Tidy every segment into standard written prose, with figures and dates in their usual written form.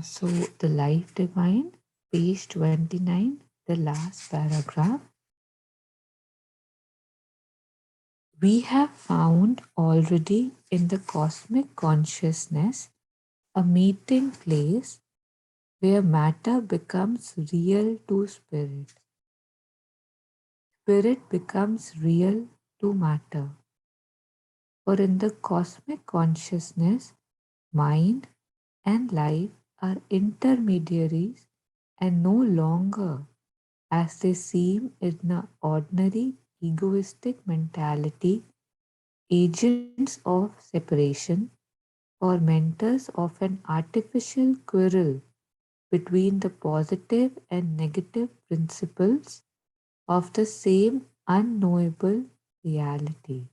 So the Life Divine, page 29, the last paragraph. We have found already in the cosmic consciousness a meeting place where matter becomes real to spirit. Spirit becomes real to matter. For in the cosmic consciousness, mind and life are intermediaries and no longer, as they seem in an ordinary egoistic mentality, agents of separation or mentors of an artificial quarrel between the positive and negative principles of the same unknowable reality.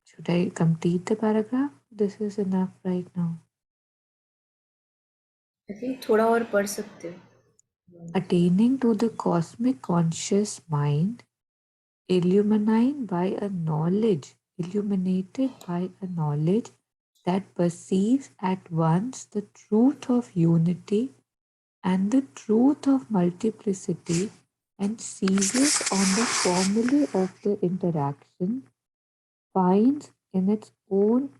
Should I complete the paragraph? This is enough right now. I think थोड़ा और पढ़ सकते हो. Attaining to the cosmic conscious mind, illuminated by a knowledge that perceives at once the truth of unity and the truth of multiplicity and seizes on the formulae of the interaction, finds in its own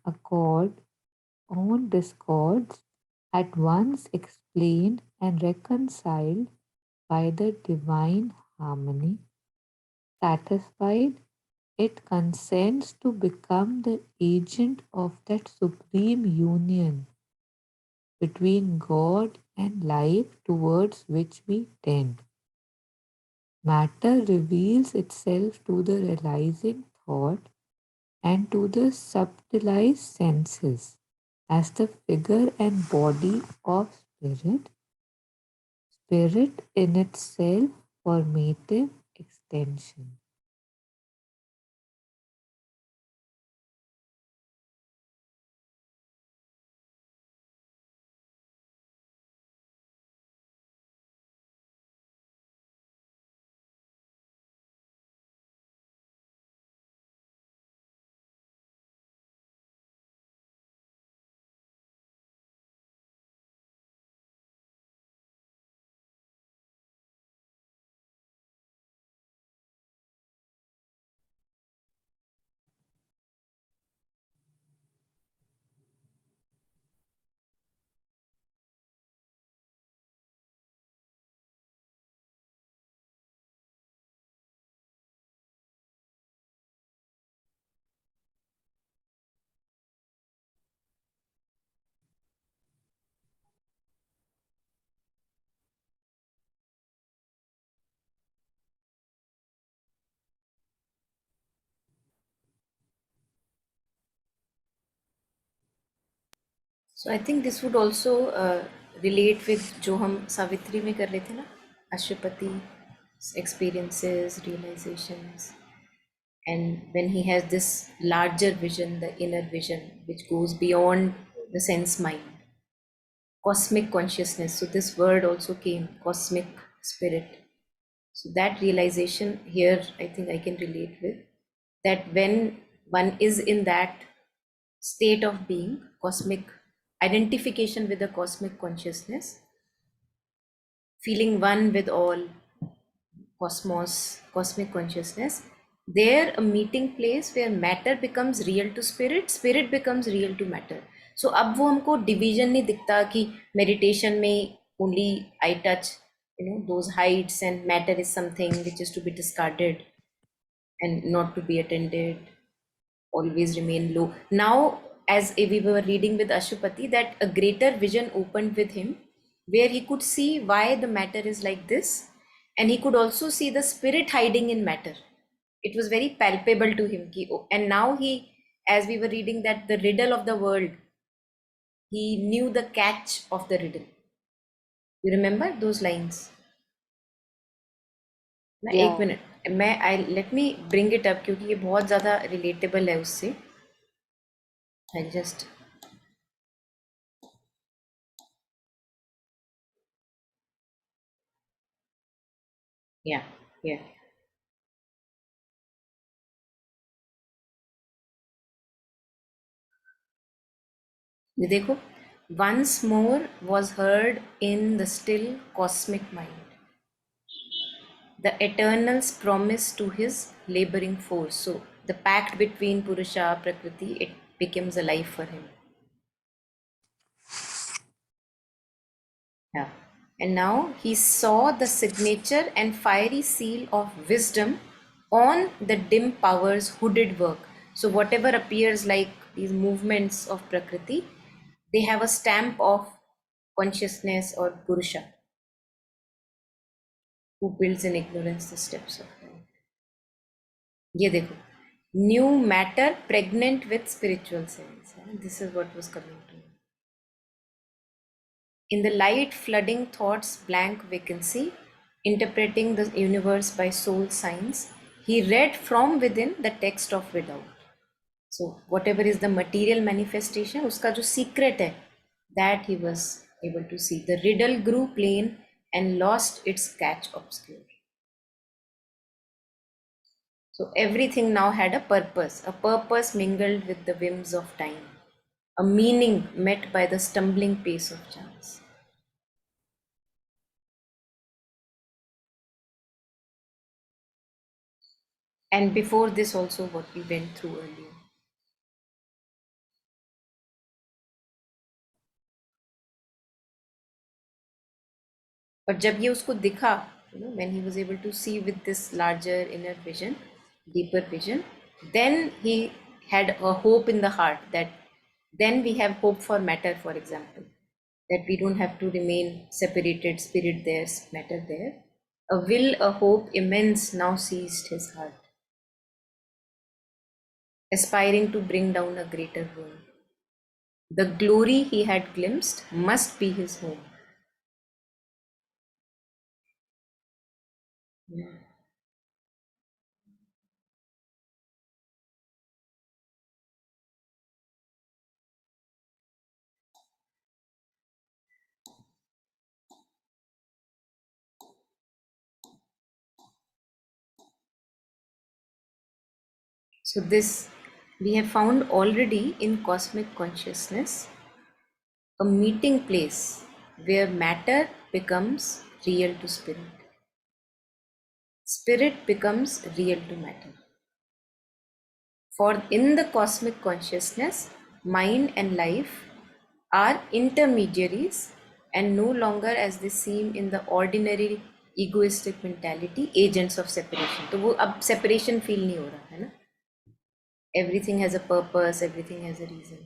discords at once explained and reconciled by the divine harmony. Satisfied, it consents to become the agent of that supreme union between God and life towards which we tend. Matter reveals itself to the realizing thought and to the subtilized senses as the figure and body of spirit, spirit in itself formative extension. So I think this would also relate with जो हम सावित्री में कर रहे थे ना, अशुपति experiences, realizations, and when he has this larger vision, the inner vision, which goes beyond the sense mind, cosmic consciousness. So this word also came, cosmic spirit. So that realization here, I think I can relate with that when one is in that state of being, cosmic identification with the cosmic consciousness, feeling one with all cosmos, cosmic consciousness, there a meeting place where matter becomes real to spirit, spirit becomes real to matter. So अब वो हमको division नहीं दिखता कि meditation में only I touch, those heights and matter is something which is to be discarded and not to be attended, always remain low. Now, as we were reading with Ashupati, that a greater vision opened with him where he could see why the matter is like this, and he could also see the spirit hiding in matter. It was very palpable to him. And now he, as we were reading that the riddle of the world, he knew the catch of the riddle. You remember those lines? ना एक Yeah. Minute मैं I let me bring it up क्योंकि ये बहुत ज़्यादा relatable है उससे. I just yeah, yeah. ये देखो, once more was heard in the still cosmic mind the eternal's promise to his laboring force. So the pact between Purusha, Prakriti, it becomes alive for him. Yeah. And now he saw the signature and fiery seal of wisdom on the dim power's hooded work. So whatever appears like these movements of Prakriti, they have a stamp of consciousness or Purusha, who builds in ignorance the steps of time. ये देखो, new matter pregnant with spiritual sense. This is what was coming to me. In the light flooding thought's blank vacancy, interpreting the universe by soul signs, he read from within the text of without. So whatever is the material manifestation, uska jo secret hai, that he was able to see. The riddle grew plain and lost its catch obscure. So everything now had a purpose mingled with the whims of time, a meaning met by the stumbling pace of chance. And before this also what we went through earlier. But जब ये उसको दिखा, when he was able to see with this larger inner vision, deeper vision, then he had a hope in the heart that then we have hope for matter, for example, that we don't have to remain separated, spirit there, matter there. A will, a hope immense now seized his heart, aspiring to bring down a greater world. The glory he had glimpsed must be his home. Yeah. So, this we have found already in cosmic consciousness a meeting place where matter becomes real to spirit, spirit becomes real to matter. For in the cosmic consciousness, mind and life are intermediaries and no longer as they seem in the ordinary egoistic mentality agents of separation. तो वो अब separation feel नहीं हो रहा है ना. Everything has a purpose, everything has a reason.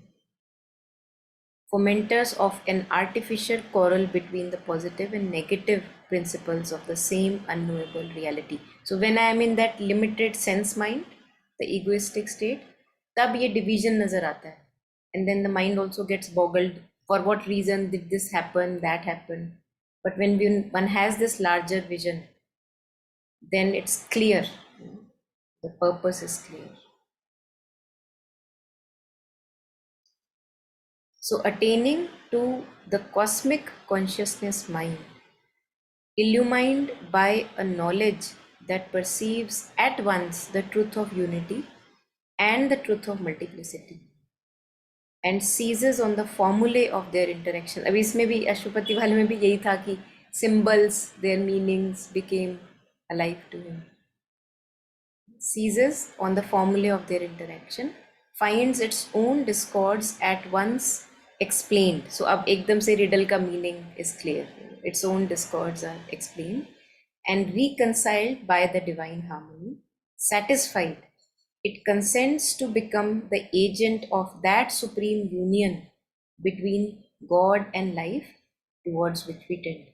Fomenters of an artificial quarrel between the positive and negative principles of the same unknowable reality. So when I am in that limited sense mind, the egoistic state, तब ये division नजर आता है. And then the mind also gets boggled. For what reason did this happen, that happen? But when one has this larger vision, then it's clear. The purpose is clear. So attaining to the cosmic consciousness mind, illumined by a knowledge that perceives at once the truth of unity and the truth of multiplicity and seizes on the formulae of their interaction. अभी इसमें भी अशुपति वाले में भी यही था कि symbols, their meanings became alive to him. Seizes on the formulae of their interaction, finds its own discords at once explained. So अब एकदम से riddle का meaning is clear. Its own discords are explained and reconciled by the divine harmony. Satisfied, it consents to become the agent of that supreme union between God and life towards which we tend.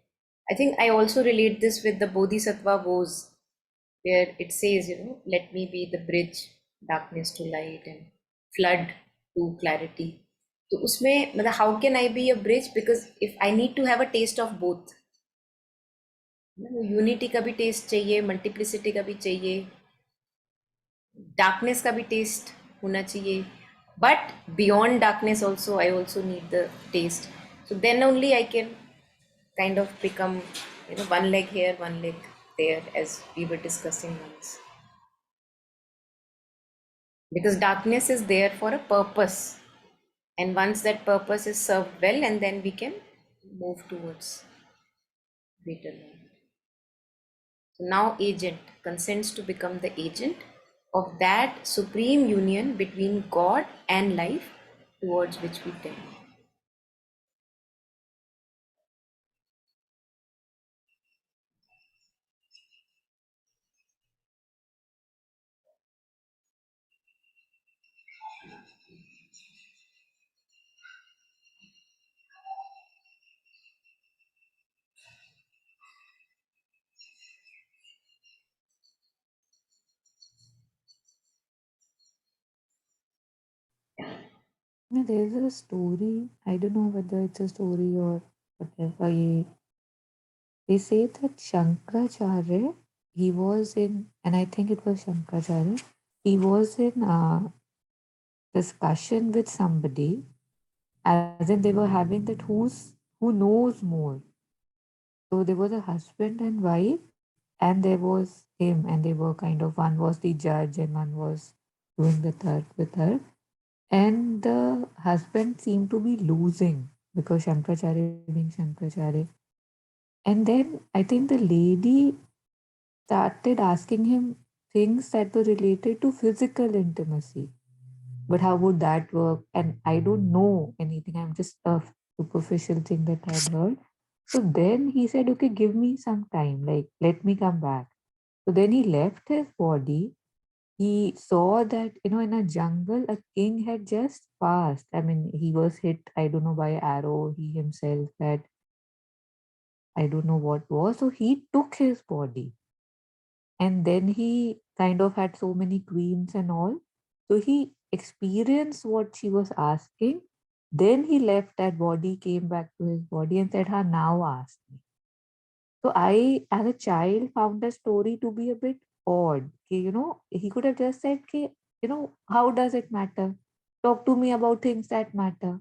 I think I also relate this with the Bodhisattva vows, where it says, let me be the bridge, darkness to light and flood to clarity. तो उसमें मतलब how can I be a bridge? Because if I need to have a taste of both, unity का भी test चाहिए, multiplicity का भी चाहिए, darkness का भी टेस्ट होना चाहिए, but beyond darkness also I also need the taste. So then only I can kind of become, one leg here, one leg there, as we were discussing once. Because darkness is there for a purpose. And once that purpose is served well, and then we can move towards greater learning. So now agent consents to become the agent of that supreme union between God and life towards which we tend. Yeah, there's a story. I don't know whether it's a story or whatever. They say that Shankaracharya, he was in, and I think it was Shankaracharya, he was in discussion with somebody, as in they were having that who knows more. So there was a husband and wife, and there was him, and they were kind of, one was the judge and one was doing the third with her. And the husband seemed to be losing because Shankaracharya being Shankaracharya. And then I think the lady started asking him things that were related to physical intimacy. But how would that work? And I don't know anything. I'm just a superficial thing that I'd heard. So then he said, okay, give me some time, like, let me come back. So then he left his body. He saw that, in a jungle, a king had just passed. I mean, he was hit, I don't know, by arrow. He himself had, I don't know what was. So he took his body. And then he kind of had so many queens and all. So he experienced what she was asking. Then he left that body, came back to his body and said, ha, now ask me. So I, as a child, found the story to be a bit odd. He could have just said, how does it matter? Talk to me about things that matter.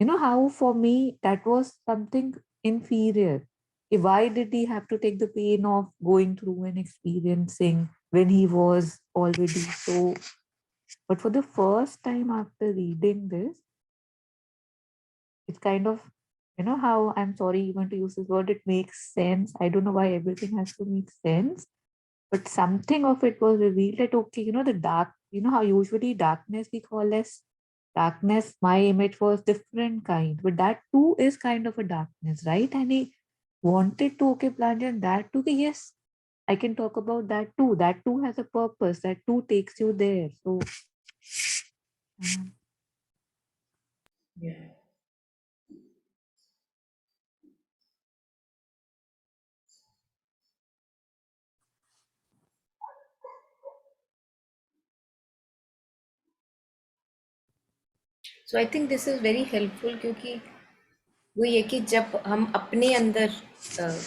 How for me that was something inferior. Why did he have to take the pain of going through and experiencing when he was already so? But for the first time after reading this, it's kind of, how, I'm sorry even to use this word, it makes sense. I don't know why everything has to make sense, but something of it was revealed that, okay, the dark, how usually darkness we call as darkness, my image was different kind, but that too is kind of a darkness, right? And he wanted to, okay, plunge in that too. Okay, yes, I can talk about that too. That too has a purpose. That too takes you there. So, um, Yeah. So I think this is very helpful क्योंकि वो ये कि जब हम अपने अंदर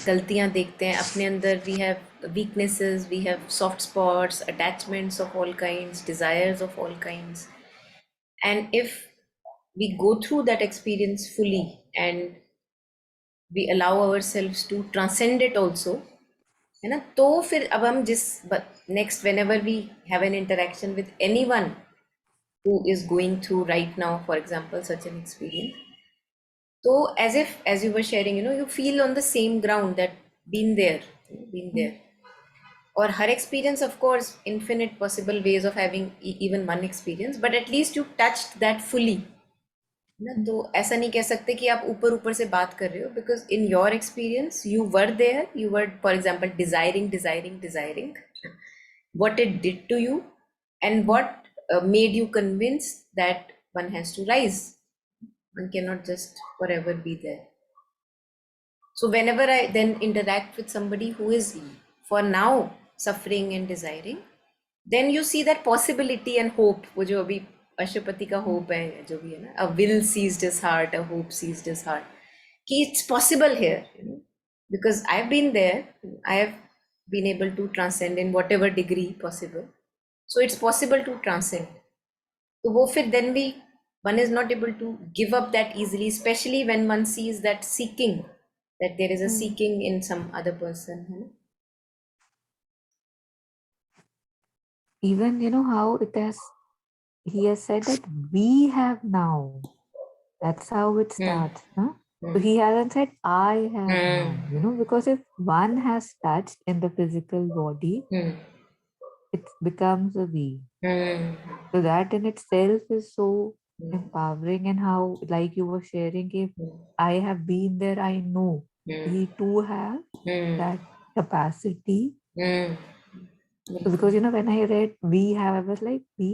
गलतियां देखते हैं अपने अंदर we have weaknesses we have soft spots attachments of all kinds desires of all kinds and if we go through that experience fully and we allow ourselves to transcend it also है ना तो फिर अब हम जिस next whenever we have an interaction with anyone who is going through right now for example such an experience so as if as you were sharing you feel on the same ground that been there been there or her experience of course infinite possible ways of having even one experience but at least you touched that fully ना तो ऐसा नहीं कह सकते कि आप ऊपर ऊपर से बात कर रहे हो because in your experience you were there you were for example desiring what it did to you and what made you convinced that one has to rise one cannot just forever be there so whenever I then interact with somebody who is for now suffering and desiring then you see that possibility and hope वो जो अभी अशुपति का hope है जो भी है ना a will seized his heart a hope seized his heart कि it's possible here because I've been there I have been able to transcend in whatever degree possible so it's possible to transcend तो वो फिर then we one is not able to give up that easily especially when one sees that seeking that there is a mm, seeking in some other person है ना even how it has, he has said that we have now. That's how it Hmm. starts, no? So he hasn't said, I have Hmm. now, because if one has touched in the physical body, Hmm. it becomes a we. Hmm. So that in itself is so Hmm. empowering, and how, like you were sharing, if Hmm. I have been there, I know Hmm. we too have Hmm. that capacity. Hmm. So बिल्कुल. because when I read we have, I was like, we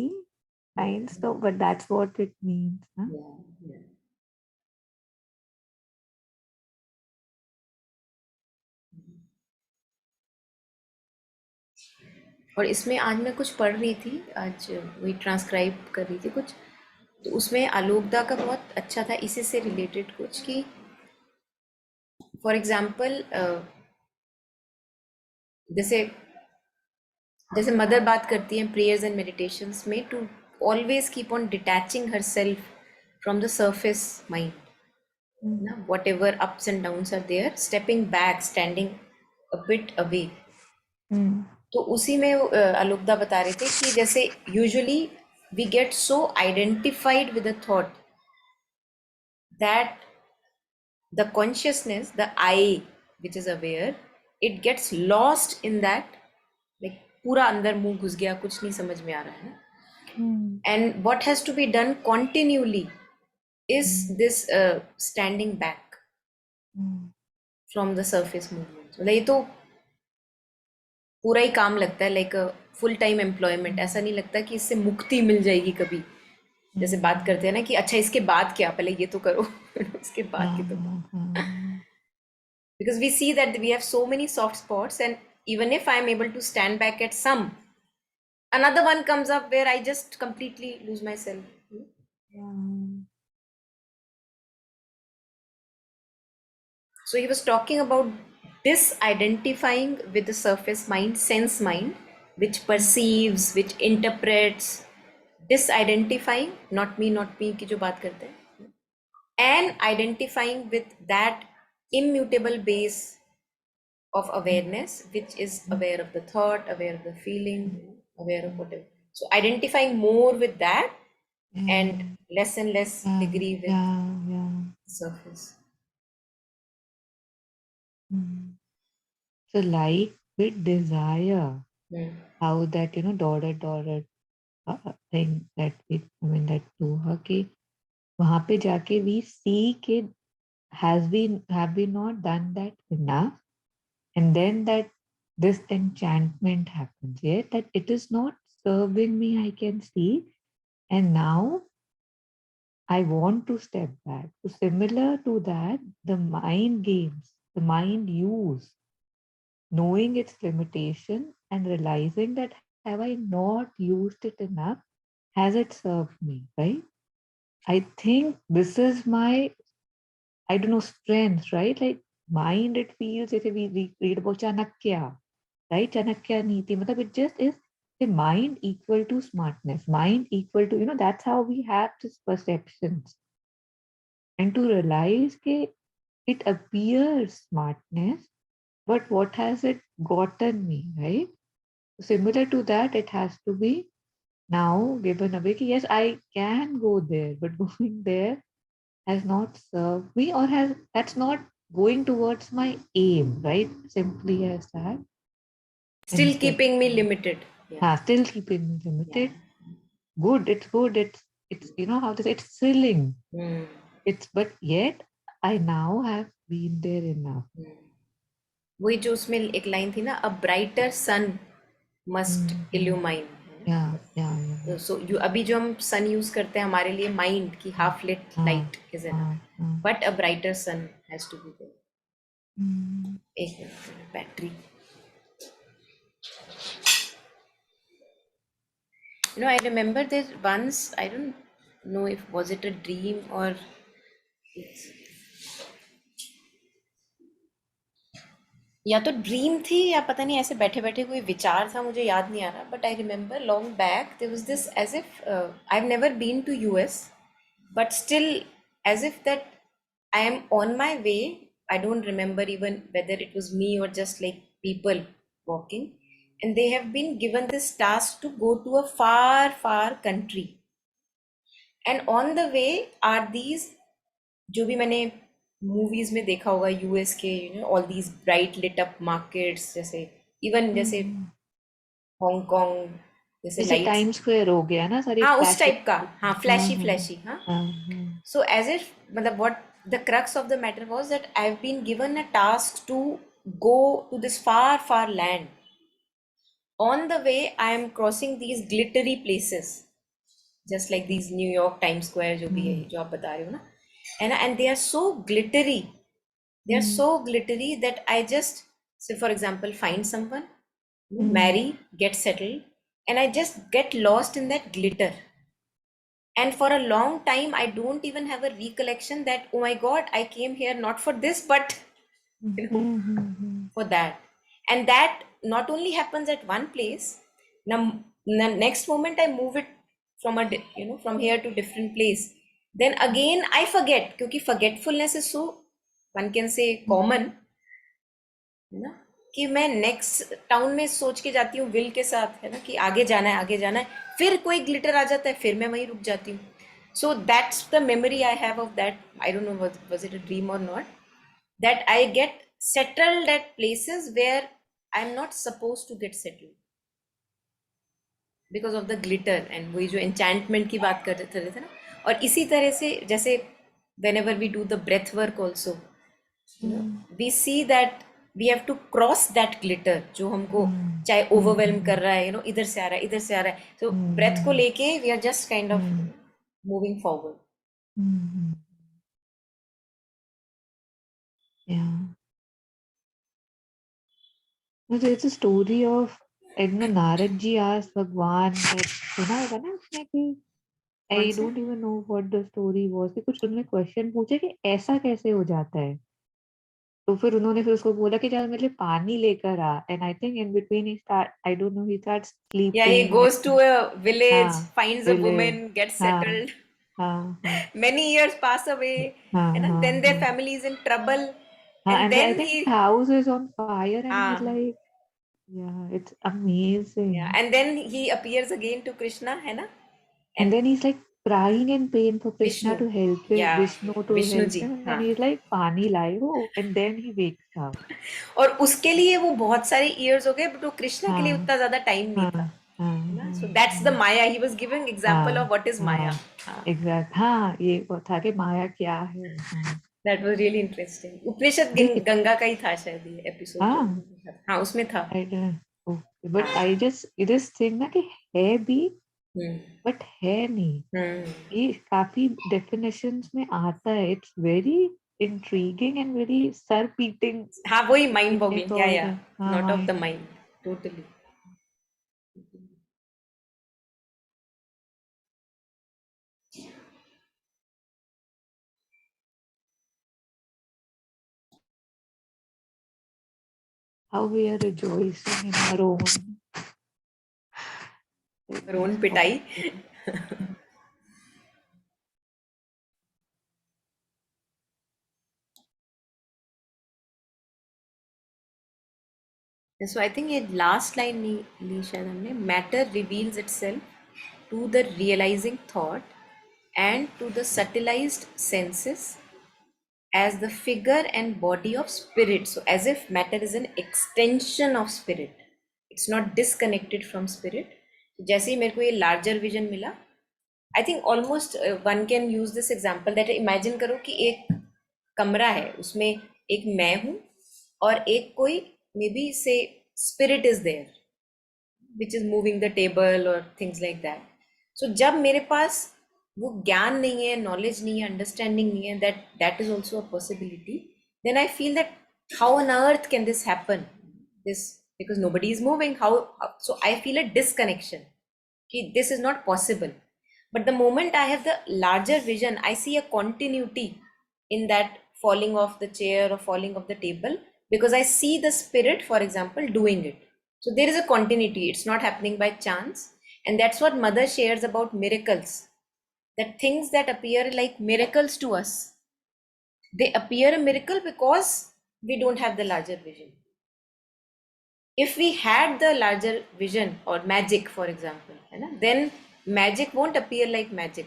kind of, but that's what it means. Huh? Yeah, yeah. और इसमें आज मैं कुछ पढ़ रही थी, आज वही ट्रांसक्राइब कर रही थी कुछ, तो उसमें आलोकदा का बहुत अच्छा था इसी से रिलेटेड कुछ कि फॉर एग्जांपल जैसे जैसे मदर बात करती हैं प्रेयर्स एंड मेडिटेशंस में to always keep on detaching her self from the surface mind Mm, ना, whatever ups and downs are there, stepping back, standing a bit away. mm, तो उसी में आलोकदा बता रहे थे कि जैसे usually we get so identified with a thought that the consciousness, the I which is aware, it gets lost in that, like पूरा अंदर मुंह घुस गया, कुछ नहीं समझ में आ रहा है. mm, And what has to be done continually is mm, this standing back mm, from the surface movement. मतलब ये तो पूरा ही काम लगता है, लाइक फुल टाइम एम्प्लॉयमेंट. ऐसा नहीं लगता कि इससे मुक्ति मिल जाएगी कभी. जैसे बात mm. करते हैं ना कि अच्छा इसके बाद क्या, पहले ये तो करो उसके बाद की Yeah, तो yeah, yeah. because we see that we have so many soft spots, and even if I'm able to stand back at some, another one comes up where I just completely lose myself. Yeah. So he was talking about disidentifying with the surface mind, sense mind, which Mm, perceives, which interprets. Disidentifying, not me की जो बात करते हैं, and identifying with that immutable base of mm, awareness, which is mm, aware of the thought, aware of the mm, feeling, aware of mm. whatever. So identifying more with that and Yeah, less and less yeah, degree with yeah, yeah. surface. Mm. So like with desire, Hmm. how that dotted thing that that to her कि वहां पे जाके we see कि have we not done that enough, and then that this enchantment happens, yeah, that it is not serving me, I can see, and now I want to step back. So similar to that, the mind games, the mind use, knowing its limitation and realizing that have I not used it enough, has it served me, right? I think this is my, I don't know, strength, right? Like mind, it feels, if we read about Chanakya, right? Chanakya Niti, matlab it just is the mind equal to smartness, mind equal to, that's how we have this perceptions. And to realize that it appears smartness, but what has it gotten me, right? Similar to that, it has to be now given away. Yes, I can go there, but going there has not served me, or has that's not going towards my aim, right? Simply as that. Still Instead, keeping me limited. Yeah, still keeping me yeah. limited. Good, it's good. It's how to say, it's thrilling. Hmm. It's but yet I now have been there enough. वही जो उसमें एक line थी ना, a brighter sun must Mm-hmm. Illumine. Yeah, yeah, yeah. So you अभी जो हम सन use करते हैं हमारे लिए माइंड की half lit Ah, light is ah, enough, ah. But a brighter sun has to be there. Mm, एक minute, battery. I remember that once, I don't know if was it a dream or या तो dream थी या पता नहीं, ऐसे बैठे बैठे कोई विचार था, मुझे याद नहीं आ रहा, but I remember long back there was this as if I have never been to US, but still as if that I am on my way. I don't remember even whether it was me or just like people walking, and they have been given this task to go to a far, far country. And on the way are these जो भी मैंने movies में देखा होगा US के, all these bright lit up markets, जैसे even जैसे hmm. Hong Kong, जैसे जैसे लाइट्स। टाइम स्क्वायर हो गया ना, सारी हाँ, उस फ्लैशिंग। टाइप का, हाँ, हाँ फ्लैशी हाँ फ्लैशी, हाँ। हाँ हाँ। सो एज इफ, मतलब what the crux of the matter was that I have been given a task to go to this far far land. On the way I am crossing these glittery places, just like these New York time square जो भी है, हम्म जो आप बता रहे हो ना, and they are so glittery, they are हम्म so glittery that I just, say for example, find someone, hmm marry, get settled, and I just get lost in that glitter. And for a long time, I don't even have a recollection that, oh my God, I came here not for this, but you know, for that. And that not only happens at one place. Now, the next moment I move it from from here to different place. Then again I forget, because forgetfulness is so, one can say, common, है ना, कि मैं next town में सोच के जाती हूँ will के साथ, है ना, कि आगे जाना है, आगे जाना है, फिर कोई ग्लिटर आ जाता है, फिर मैं वहीं रुक जाती हूँ. So that's the memory I have of that. I don't know was it a dream or not, that I get settled at places where I am not suppose to get settled because of the glitter. And वही जो enchantment की बात कर रहे थे ना. और इसी तरह से जैसे whenever we do the breath work also, we see that we have to cross that glitter जो हमको चाहे ओवरवेलम कर रहा है, इधर से आ रहा है, इधर से आ रहा है. So breath को लेके we are just kind of moving forward. Yeah. No, there's a story of, I don't know, Narad ji asked Bhagwan that, सुना होगा ना उसने कि, कौन I से? don't even know what the story was, कि कुछ उन्होंने क्वेश्चन पूछा कि ऐसा कैसे हो जाता है. तो फिर उन्होंने फिर उसको बोला कि चल मेरे लिए पानी लेकर आ. And I think in between he start, I don't know, he start Yeah, he sleeping. goes to a village, हाँ, finds a village. woman, gets हाँ settled. हाँ हाँ Many years pass away, हाँ and हाँ then their हाँ family is in trouble, हाँ. and And I then think he, house is on fire and he's ah, like, yeah, it's yeah, amazing. and then he appears again to Krishna, है ना, And and then he's like crying in pain for Krishna Vishnu, to help him, yeah, Vishnu to Vishnu help ji, him. And then हाँ. he's like, Pani laiho. And then he wakes up. और उसके लिए वो बहुत सारे years हो गए, but वो कृष्णा के लिए हाँ उतना ज्यादा टाइम नहीं हाँ था, हाँ है ना. हाँ सो दैट्स द हाँ Maya, he was giving example of हाँ व्हाट इज माया. हाँ. हाँ, एग्जैक्ट. हाँ, ये वो था कि माया क्या है. हाँ. That was really interesting. Upanishad देख. गंगा का ही था शायद ये एपिसोड जो हाँ. मैंने देखा था. हाँ, उसमें था. I don't. Okay. But हाँ. I just this thing ना कि है भी, हम्म. बट है नहीं. हम्म. ये काफी डेफिनेशंस में आता है. It's very intriguing and very surprising. हाँ, वही माइंड It's बॉगलिंग, या all या the, हाँ, not of the mind. Mind, totally. How we are rejoicing in our own रोन thought. पिटाई. सो आई थिंक ये लास्ट लाइन ली शायद हमने, matter reveals itself to the realising thought and to the subtilized senses as the figure and body of spirit. So as if matter is an extension of spirit, it's not disconnected from spirit. So जैसे ही मेरे को ये larger vision मिला, I think almost one can use this example that imagine करो कि एक कमरा है, उसमें एक मैं हूँ और एक कोई मे बी से spirit is there which is moving the table or things like that. So जब मेरे पास वो ज्ञान नहीं है, नॉलेज नहीं है, अंडरस्टैंडिंग नहीं है, that is also a possibility, then I feel that how on earth can this happen, this, because nobody is moving, so I feel a disconnection कि this is not possible. But the moment I have the larger vision, I see a continuity in that falling off the chair or falling off the table, because I see the spirit, for example, doing it. So there is a continuity, it's not happening by chance. And that's what Mother shares about miracles, that things that appear like miracles to us, they appear a miracle because we don't have the larger vision. If we had the larger vision or magic, for example, then magic won't appear like magic.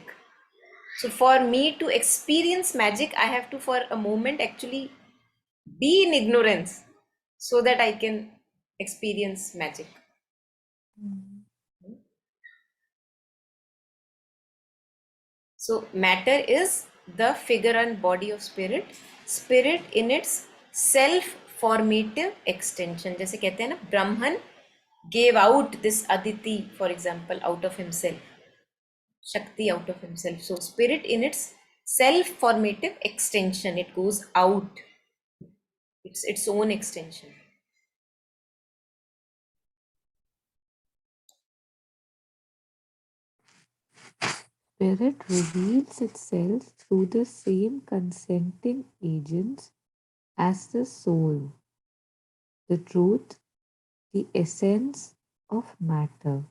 So for me to experience magic, I have to for a moment actually be in ignorance so that I can experience magic. Mm. So matter is the figure and body of spirit. Spirit in its self formative extension. जैसे कहते हैं ना, Brahman gave out this Aditi, for example, out of himself, Shakti out of himself. So spirit in its self formative extension, it goes out. It's its own extension. Spirit reveals itself through the same consenting agents as the soul, the truth, the essence of matter.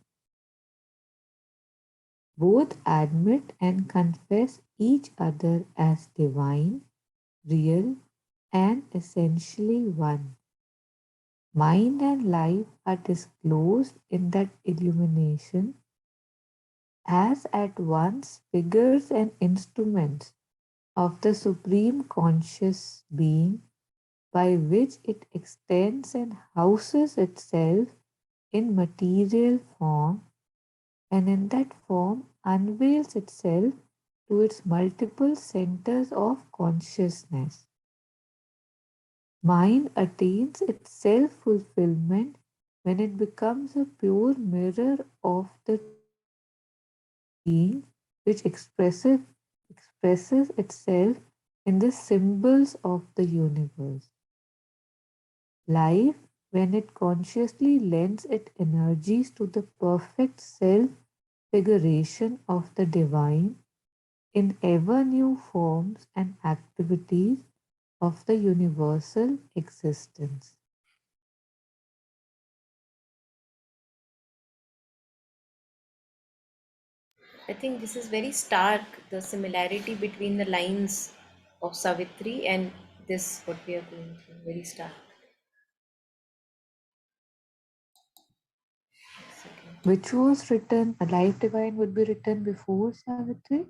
Both admit and confess each other as divine, real, and essentially one. Mind and life are disclosed in that illumination as at once figures and instruments of the Supreme Conscious Being by which it extends and houses itself in material form, and in that form unveils itself to its multiple centers of consciousness. Mind attains its self fulfillment when it becomes a pure mirror of the truth of being, which expresses itself in the symbols of the universe. Life, when it consciously lends its energies to the perfect self figuration of the divine in ever new forms and activities of the universal existence. I think this is very stark, the similarity between the lines of Savitri and this, what we are going through. Very stark. Which was written, a life divine would be written before Savitri.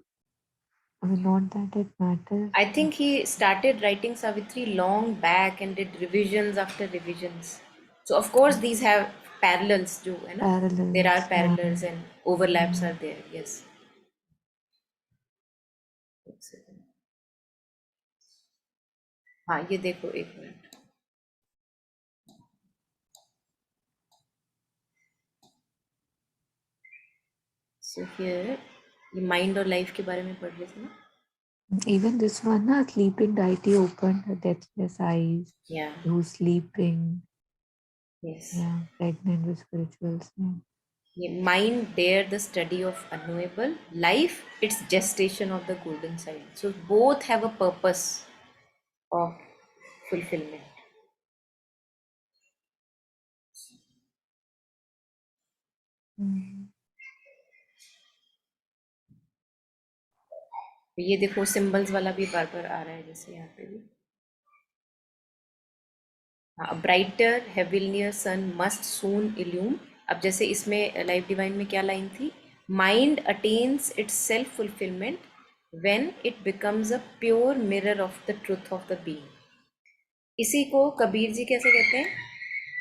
I mean, not that it matters, I but think he started writing Savitri long back and did revisions after revisions. So of course these have parallels too, है ना? There are parallels, yeah. parallels and overlaps Mm. are there. Yes. एक second. हाँ, ये देखो एक minute. So here ये mind और life के बारे में पढ़ रहे थे ना? Even this one, na, sleeping deity opened her deathless eyes, Yeah. who's sleeping, Yes. yeah, pregnant with spirituals. Yeah. ये mind dare the study of unknowable, life its gestation of the golden silence. So both have a purpose of fulfillment. Mm. तो ये देखो symbols वाला भी बार बार आ रहा है, जैसे यहाँ पे भी. हाँ, ब्राइटर हेविलियर सन मस्ट सून इल्यूम. अब जैसे इसमें लाइफ डिवाइन में क्या लाइन थी? Mind attains it's self fulfilment when it becomes a pure mirror of the truth of the being. इसी को कबीर जी कैसे कहते हैं?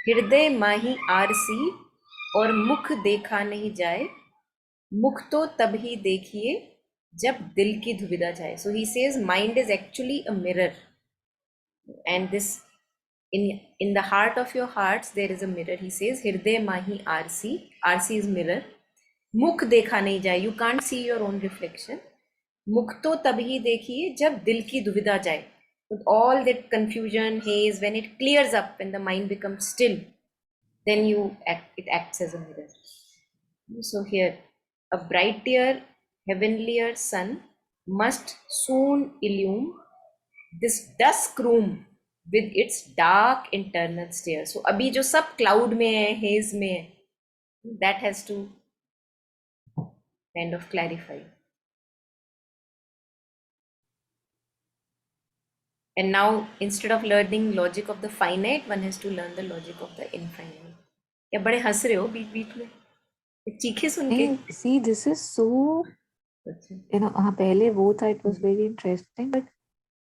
हृदय माही आरसी और मुख देखा नहीं जाए, मुख तो तब ही देखिए जब दिल की दुविधा जाए. So he says mind is actually a mirror, and this in the heart of your hearts there is a mirror. He says hriday mahi rc is mirror. मुख देखा नहीं जाए, you can't see your own reflection. मुख तो तभी देखिए जब दिल की दुविधा जाए. With all that confusion haze, when it clears up, when the mind becomes still, then it acts as a mirror. So here, a brighter heavenlier sun must soon illume this dusk room with its dark internal stare. So अभी जो सब cloud में है, haze में है, that has to kind of clarify. And now instead of learning logic of the finite, one has to learn the logic of the infinite. या बड़े हंस रहे हो बीच बीच में, ये चीखे सुन के? Hey, see, this is so. अच्छा। हाँ पहले वो था, it was very interesting, but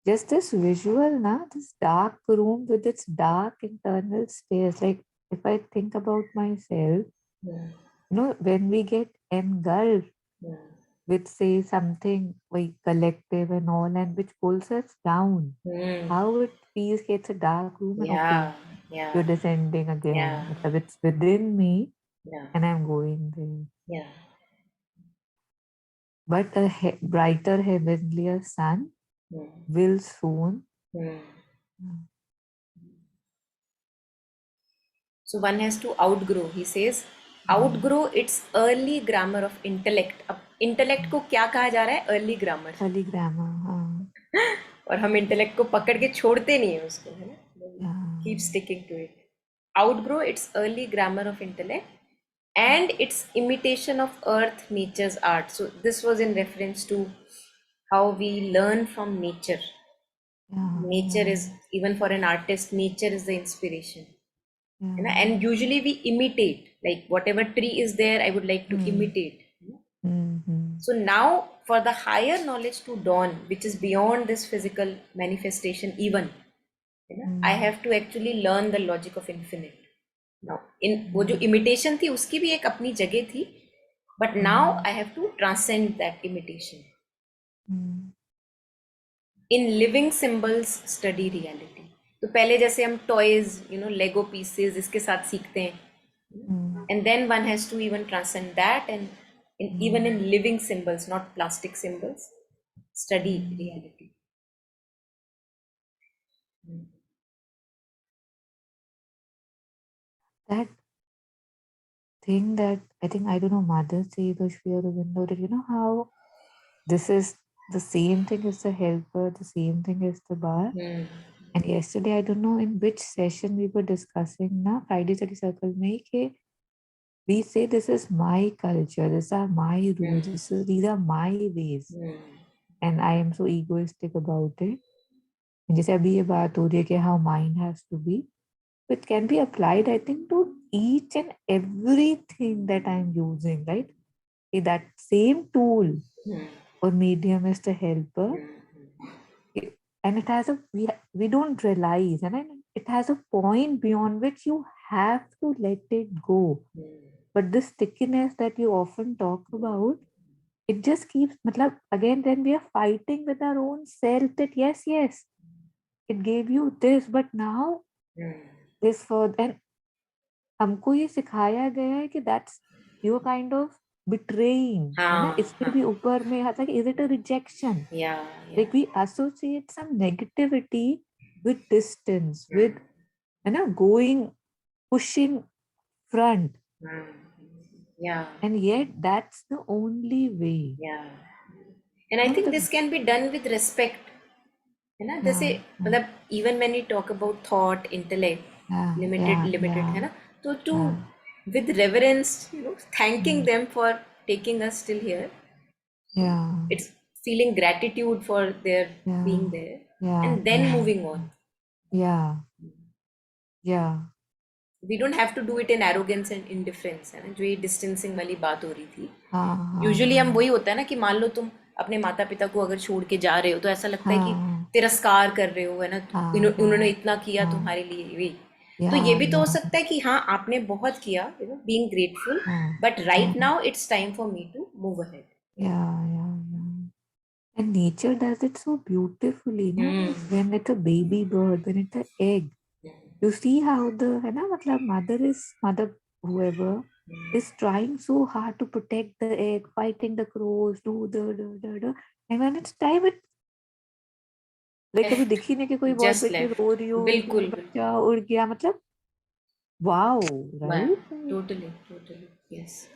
just this visual, na, this dark room with its dark internal stairs. Like if I think about myself, Yeah. when we get engulfed Yeah. with say something like collective and all, and which pulls us down, Hmm. how it feels. It's a dark room, and okay, Yeah. you're Yeah. descending Yeah. again. It's within me, Yeah. and I'm going there. Yeah. But a brighter, heavenlier sun Hmm. will soon. Hmm. So one has to outgrow. He says, outgrow its early grammar of intellect. अब intellect को क्या कहा जा रहा है? Early grammar. Early grammar. और हम intellect को पकड़ के छोड़ते नहीं है उसको, है ना? Yeah, Keep sticking to it. Outgrow its early grammar of intellect and its imitation of earth, nature's art. So this was in reference to how we learn from nature. yeah, Nature yeah, is, even for an artist, nature is the inspiration. You know, yeah. and usually we imitate, like whatever tree is there, I would like to Hmm. imitate, you know. Mm-hmm. So now for the higher knowledge to dawn, which is beyond this physical manifestation even, you know, I Mm. have to actually learn the logic of infinite. Now in वो जो Yeah. imitation थी उसकी भी एक अपनी जगह थी, but now Mm. I have to transcend that imitation. Mm. In living symbols study reality. तो पहले जैसे हम toys, you know, Lego pieces इसके साथ सीखते हैं, Mm. and then one has to even transcend that, and even in Mm. living symbols, not plastic symbols, study Mm. reality. That thing that I think, I don't know, Mother says or Shri Aurobindo, that how this is the same thing as the helper, the same thing as the bar. Hmm. And yesterday, I don't know in which session we were discussing na Friday Study Circle mein, कि we say this is my culture, these are my rules, Hmm. these are my ways, Hmm. and I am so egoistic about it. And जैसे अभी ये बात हो रही है कि how mine has to be, it can be applied, I think, to each and everything that I'm using, right? That same tool Hmm. or medium is the helper, and it has we don't realize, and it has a point beyond which you have to let it go. But the stickiness that you often talk about, it just keeps, matlab, again, then we are fighting with our own self that yes, it gave you this, but now Hmm. this for, and हमको ये सिखाया गया है कि that's you kind of betraying, है ना? हाँ इससे हाँ. भी ऊपर में आता है कि is it a rejection, Yeah. Yeah. Like we associate some negativity with distance, with, है ना, going, pushing front, Hmm. Yeah. And yet that's the only way, Yeah. And I ना think मतलब, this can be done with respect, है ना? या जैसे या मतलब even when we talk about thought, intellect, या या limited, है या ना? तो to या with reverence, you know, thanking them for taking us till here. या It's feeling gratitude for their या being there, या and then या moving on. या या We don't have to do it in arrogance and indifference, है ना? जो ये distancing वाली बात हो रही थी, हाँ हाँ यूजुअली हम वही होता है ना कि मान लो तुम अपने माता पिता को अगर छोड़ के जा रहे हो तो ऐसा लगता है कि हाँ तिरस्कार तिरस्कार कर रहे हो, है ना? हाँ उन्होंने हाँ इतना किया हाँ तुम्हारे लिए भी। तो ये या भी तो हो या सकता है कि हाँ आपने बहुत किया, यू नो, बीइंग ग्रेटफुल, हाँ बट राइट हाँ now it's time for me to move ahead. yeah. And nature does it so beautifully, na? हम्म. When it's a baby bird, when it's an egg, you see how the, है ना, मतलब mother, whoever is trying so hard to protect the egg, fighting the crows, do, and when it's time, it like कभी दिखी नहीं कि कोई बहुत just बच्चे लेफ्ट. रो रही हो कि बिल्कुल बिल्कुल. बच्चा उड़ गया, मतलब wow, वाह. right? Totally totally yes.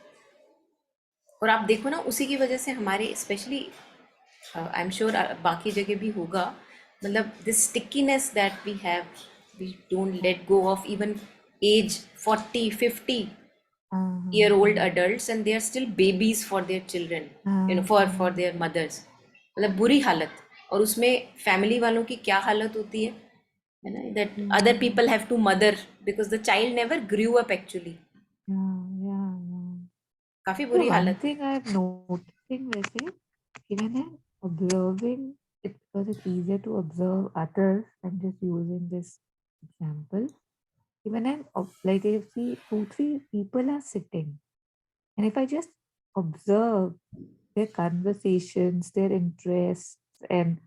और आप देखो ना उसी की वजह से हमारे स्पेशली, आई एम श्योर बाकी जगह भी होगा, मतलब this stickiness that we have, we don't let go of even as 40-50 year old हाँ adults and they are still babies for their children, you know, हाँ for हाँ their mothers. मतलब बुरी हालत, और उसमें फैमिली वालों की क्या हालत होती है ना, that other people हाँ have to mother because the child never grew up actually. yeah. काफी So बुरी one हालत है. thing I'm noticing वैसे, Even I'm observing it because it's easier to observe others than just using this example. Even like if see two, three people are sitting, and if I just observe their conversations, their interests, and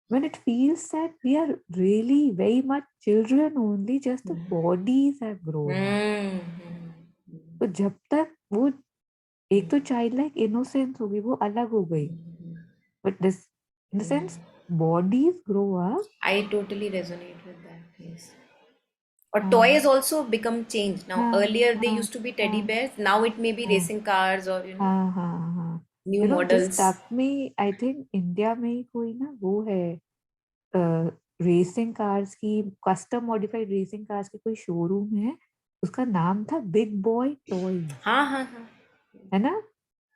when it feels that we are really very much children only, just the bodies have grown up. Hmm. तो जब तक वो एक तो child like innocence होगी वो अलग हो गई, but this in the sense bodies grow up. I totally resonate with that. Yes. Or toys हाँ also become changed now. हाँ Earlier they हाँ used to be teddy हाँ bears. Now it may be हाँ racing cars or हाँ हाँ हाँ new you know this models. Stuff में I think India में ही कोई ना वो है रेसिंग कार्स की, कस्टम मॉडिफाइड रेसिंग कार्स की कोई शोरूम है, उसका नाम था बिग बॉय टॉयज, हाँ हाँ हाँ. है ना?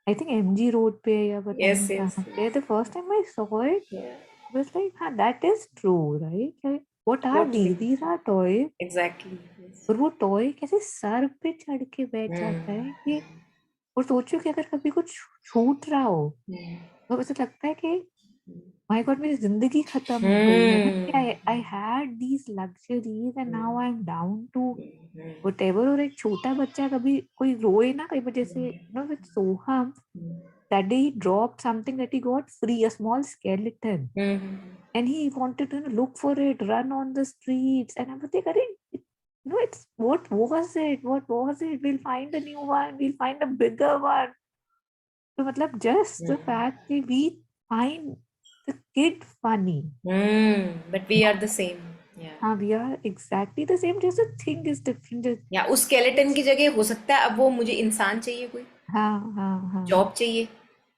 आई थिंक एमजी रोड पे या पता Yes, नहीं yes, कहाँ पे, yes. The first time I saw it Yeah. Was like हाँ that is true right, like what are Totally. These are toys. Exactly. Yes. और वो टॉय कैसे सर पे चढ़ के बैठ Hmm. जाता है कि, और सोचो कि अगर कभी कुछ छूट रहा हो Hmm. तो ऐसा लगता है कि माय गॉड मेरी जिंदगी खत्म हो गई है ना, कि Hmm. I had these luxuries and now I am down to Hmm. Whatever. और एक छोटा बच्चा कभी कोई रोए ना कई वजह से, you know with Soham that day he dropped something that he got free, a small skeleton, Hmm. and he wanted to, you know, look for it, run on the streets, and I was like, you know, it's what was it? What was it? We'll find a new one. We'll find a bigger one. So, matlab, just the fact that we find the kid funny. Hmm. But we are Not, the same. Yeah. we are exactly the same. Just the thing is different. Just, या उस skeleton it's, की जगह हो सकता है अब वो मुझे इंसान चाहिए, कोई हाँ, जॉब चाहिए,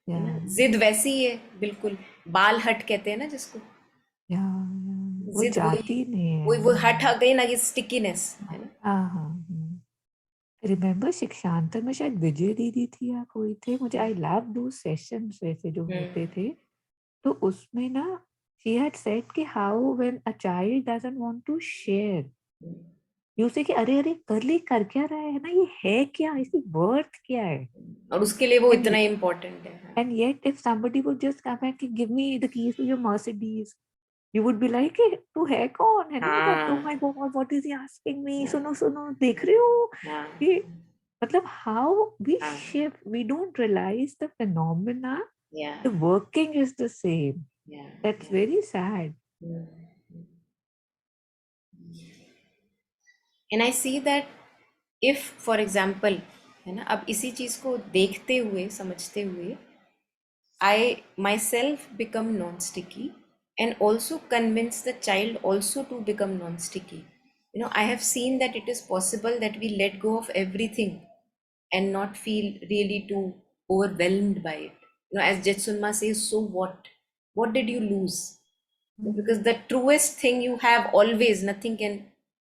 है ना? yeah, जिद वैसी ही है बिल्कुल. बाल हट कहते हैं ना जिसको. वो जिद वही, जाती नहीं है, वो हट आ गई ना, कि स्टिकीनेस है ना. हाँ। रिमेम्बर शिक्षांतर में शायद विजय दीदी थी या कोई थे, मुझे आई लव दो सेशंस वैसे जो होते थे, तो उसमें ना शी हैड सेड कि how when a child doesn't want to share, you say कि अरे अरे कर ले, कर क्या रहा है ना, ये है क्या, इसकी वर्थ क्या है, और उसके लिए वो एंड इतना इम्पोर्टेंट है. हाँ. And yet if somebody would just come and give me the keys to your Mercedes, you would be like "ए, तू है कौन, है ना, मतलब oh हाँ. my god what is he asking me, सुनो सुनो देख रहे हो हाँ. कि matlab how we हाँ. shift, we don't realize the phenomena, या. the working is the same, या. that's very sad. And I see that if for example, है ना, अब इसी चीज को देखते हुए समझते हुए I myself become non-sticky and also convince the child also to become non-sticky. I have seen that it is possible that we let go of everything and not feel really too overwhelmed by it. As Jetsunma says, so what? What did you lose? Because Mm, the truest thing you have always, nothing can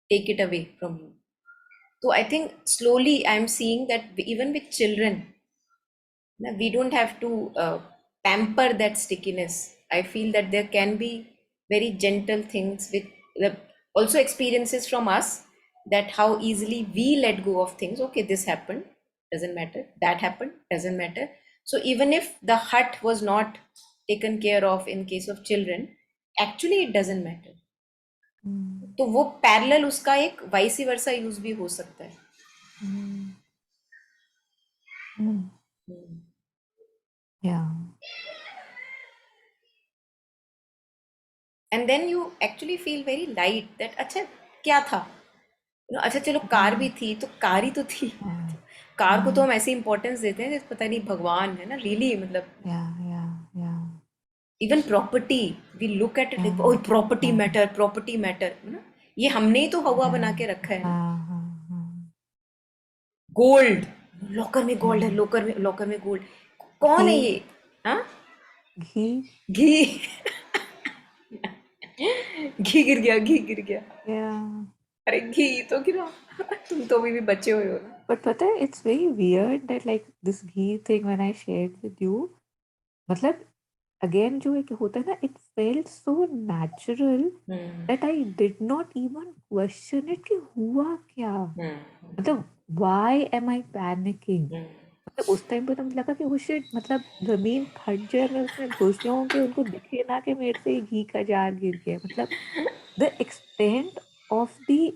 take it away from you. So I think slowly I'm seeing that even with children, we don't have to pamper that stickiness. I feel that there can be very gentle things with the also experiences from us, that how easily we let go of things. Okay, this happened, doesn't matter. That happened, doesn't matter. So even if the hut was not taken care of in case of children, actually it doesn't matter. mm, तो वो parallel उसका एक वाइसी वर्सा use भी हो सकता है. mm, mm. Yeah. And then you actually feel very light that अच्छा क्या था. अच्छा चलो कार भी Mm, थी तो कार ही तो थी. yeah. कार को तो Mm, हम ऐसे इंपॉर्टेंस देते हैं जैसे पता नहीं भगवान है ना, रियली मतलब. yeah. Even property, we look at it like oh Yeah. Property Yeah. Matter, property matter, है ना. ये हमने ही तो हवा Yeah. बना के रखा है ना. हाँ. गोल्ड, लॉकर में गोल्ड है, Yeah. लॉकर में गोल्ड. कौन है घी, ये? हाँ. घी. घी. घी गिर गया, घी गिर गया. Yeah. अरे घी तो गिरा. तुम तो अभी भी बचे हुए हो ना. But पता है it's very weird that like this ghee thing when I shared with you, मतलब again जो एक होता है ना, it felt so natural that I did not even question it कि हुआ क्या, मतलब why am I panicking, मतलब उस टाइम पे तो मुझे लगा कि वो शिट, मतलब जमीन फट जाए, मैं उसमें घुस जाऊं कि उनको दिखे ना कि मेरे से घी का जार गिर गया, मतलब the extent of the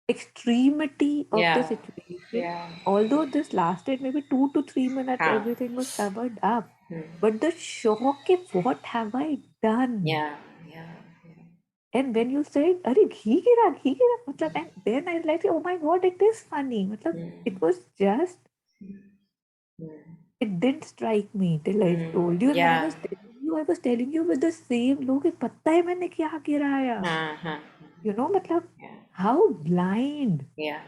extremity of the Yeah, situation. yeah, Although this lasted maybe 2 to 3 minutes, हाँ, everything was covered up. But the shock of what have I done? yeah, yeah, And when you said, "अरे घी गिरा," मतलब, and then I realized, oh my God, it is funny. मतलब it was just, it didn't strike me till I told you. And when yeah, I was telling you with the same look, कि पता है मैंने क्या गिराया. हाँ, You know, मतलब yeah, how blind. yeah,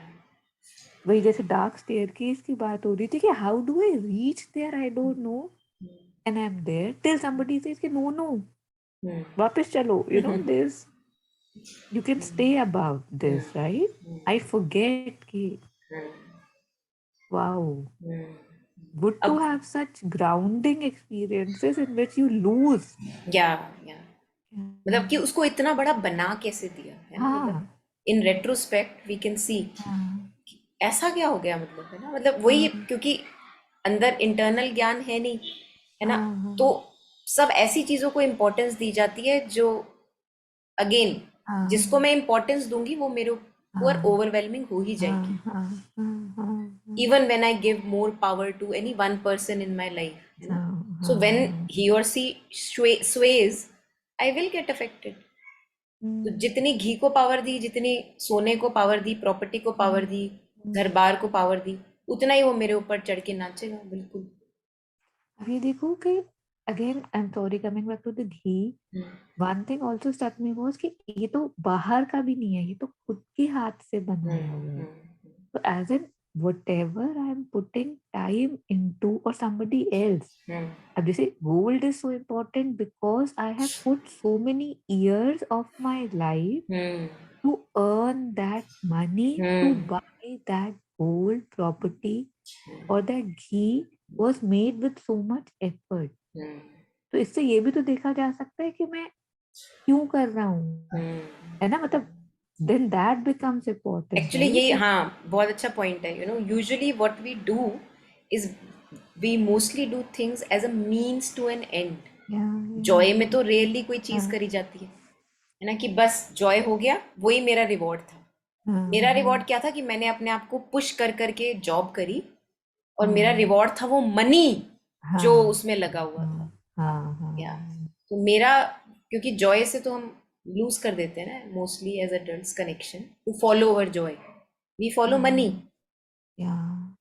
वही जैसे डार्क स्टेयरकेस की बात हो रही थी कि how do I reach there, I don't know, and I am there till somebody says कि नो नो, वापस चलो, you know this, you can stay about this, right. I forget कि वाओ, good to अब have such grounding experiences in which you lose. या या मतलब कि उसको इतना बड़ा बना कैसे दिया है ना, मतलब हाँ in retrospect we can see हाँ ऐसा क्या हो गया, मतलब है ना, मतलब वही, हाँ क्योंकि अंदर इंटरनल ज्ञान है नहीं, है ना, तो हाँ सब ऐसी चीजों को इम्पोर्टेंस दी जाती है जो, अगेन, जिसको हाँ मैं इम्पोर्टेंस दूंगी वो मेरे ऊपर हाँ ओवरवेलमिंग हो ही हाँ जाएगी, हाँ हाँ हाँ even when I give more power to any one person in my life, है ना, हाँ so when हाँ. he or she sways, I will get affected. तो हम्म, जितनी घी को पावर दी, जितनी सोने को पावर दी, प्रॉपर्टी को पावर हम्म, दी, घर हम्म. बार को पावर दी, उतना ही वो मेरे ऊपर चढ़ के नाचेगा, बिल्कुल। अब ये देखो कि again I am sorry, coming back to the ghee, one thing also stuck me was कि ये तो बाहर का भी नहीं है, ये तो खुद के हाथ से बनाया हुआ है. तो as an whatever I am putting time into or somebody else, अब जैसे gold is so important because I have put so many years of my life to earn that money to buy that gold property, or that ghee was made with so much effort. तो इससे ये भी तो देखा जा सकता है कि मैं क्यों कर रहा हूँ, है ना, मतलब then that becomes important, actually right? ये, Like, हाँ, बहुत अच्छा पॉइंट है, you know, usually what we do is we mostly do things as a means to an end. yeah, joy में yeah, तो रेयरली कोई चीज हाँ करी जाती है ना, कि बस जॉय हो गया, वही मेरा रिवॉर्ड था। मेरा रिवॉर्ड हाँ क्या था कि मैंने अपने आप को पुश कर करके जॉब करी, और मेरा हाँ रिवॉर्ड था वो मनी जो हाँ उसमें लगा हुआ था। हाँ हाँ या हाँ तो मेरा, क्योंकि जॉय से तो हम लूज कर देते हैं ना mostly as adults, connection to follow our joy, we follow money. हाँ yeah,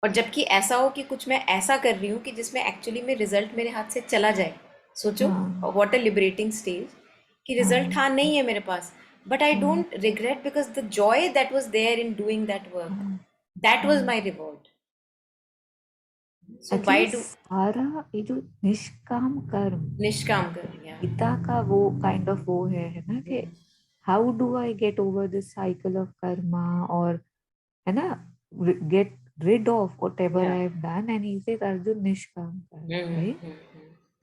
और जबकि ऐसा हो कि कुछ मैं ऐसा कर रही हूँ कि जिसमें एक्चुअली में रिजल्ट मेरे हाथ से चला जाए, सोचो हाँ व्हाट अ लिबरेटिंग स्टेज, कि रिजल्ट हाँ हाँ नहीं है मेरे पास, बट आई हाँ don't regret because the joy that was there in doing that work, हाँ दैट वाज हाँ. My reward. So why at least do, सारा ये जो निष्काम कर्म, निष्काम कर, या गीता का वो काइंड ऑफ वो है ना, कि how do I get over this cycle of Karma, और है ना, गेट rid of whatever या I have done. And he says, Arjun, निष्काम कर्म, right?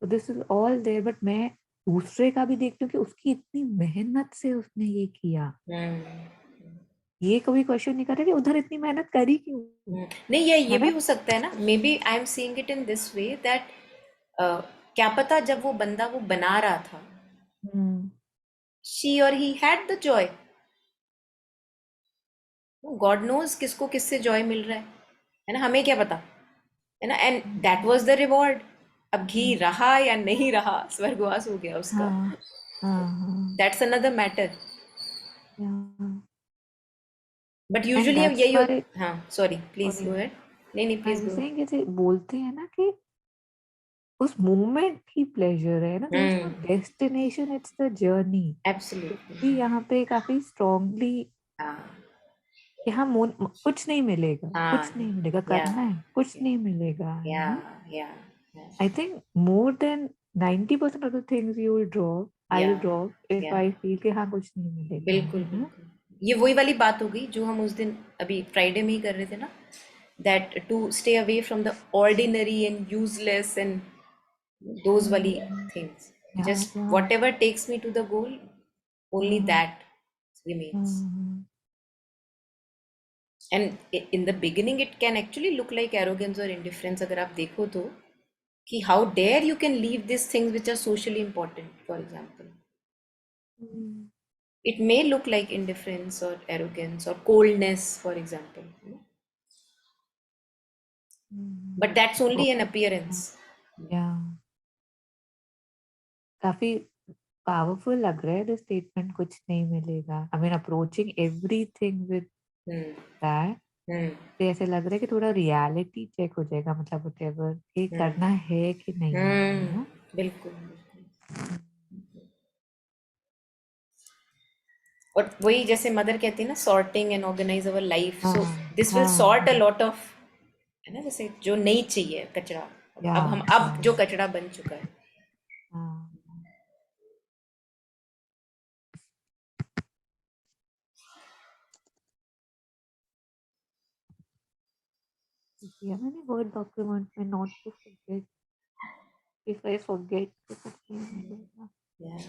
So this is all there. But मैं दूसरे का भी देखती हूँ कि उसकी इतनी मेहनत से उसने ये किया, ये कभी क्वेश्चन नहीं करे कि उधर इतनी मेहनत करी क्यों, नहीं, ये है भी ना. हो सकता है ना, maybe I am seeing it in this way that, क्या पता जब वो बंदा वो बना रहा था, हम्म शी और he had the joy, God knows किसको किससे जॉय मिल रहा है ना, हमें क्या पता, है ना, and that was the reward. अब घी हम्म, रहा या नहीं रहा, स्वर्गवास हो गया उसका, हाँ हाँ हाँ that's another matter. yeah. But And usually अब that's यही why, हाँ, sorry please sorry, go ahead. नहीं नहीं, आई प्लीज एम गो। सेइंग, जैसे बोलते हैं ना कि उस मोमेंट की प्लेजर है ना, there is no destination, it's the journey. Absolutely, भी यहाँ पे काफी स्ट्रांगली, हाँ, यहाँ कुछ नहीं मिलेगा, हाँ, कुछ नहीं मिलेगा, या करना है, कुछ नहीं मिलेगा, है या ना. Yeah I think more than 90% of the things you will drop, I yeah will drop if या आई फील कि हाँ कुछ नहीं मिलेगा, बिल्कुल है ना. बिल्कुल, ये वही वाली बात हो गई जो हम उस दिन अभी फ्राइडे में ही कर रहे थे ना, that to stay away from the ordinary and useless and those wali things, या just या whatever takes me to the goal, only that remains. हाँ and in the beginning it can actually look like arrogance और indifference, अगर आप देखो तो, कि how dare you can leave this things which are socially important, for example. Mm, It may look like indifference or arrogance or coldness, for example, you know? But that's only an appearance. या काफी powerful लग रहा है the statement, कुछ नहीं मिलेगा। I mean approaching everything with Hmm. That, Hmm. तो ऐसे लग रहा है कि थोड़ा रियलिटी चेक हो जाएगा, मतलब व्हाटएवर ये Hmm. करना है कि नहीं है, Hmm. You know. बिल्कुल बिल्कुल. और वही जैसे मदर कहती है ना, sorting and organise our life, हाँ सो दिस विल हाँ सॉर्ट अ हाँ, लॉट ऑफ, है ना, जैसे जो नहीं चाहिए कचरा, या अब हम या अब जो कचरा बन चुका है. हाँ, किया मैंने वर्ड डॉक्यूमेंट में, not to forget, if I forget तो कुछ नहीं मिलेगा। Yeah.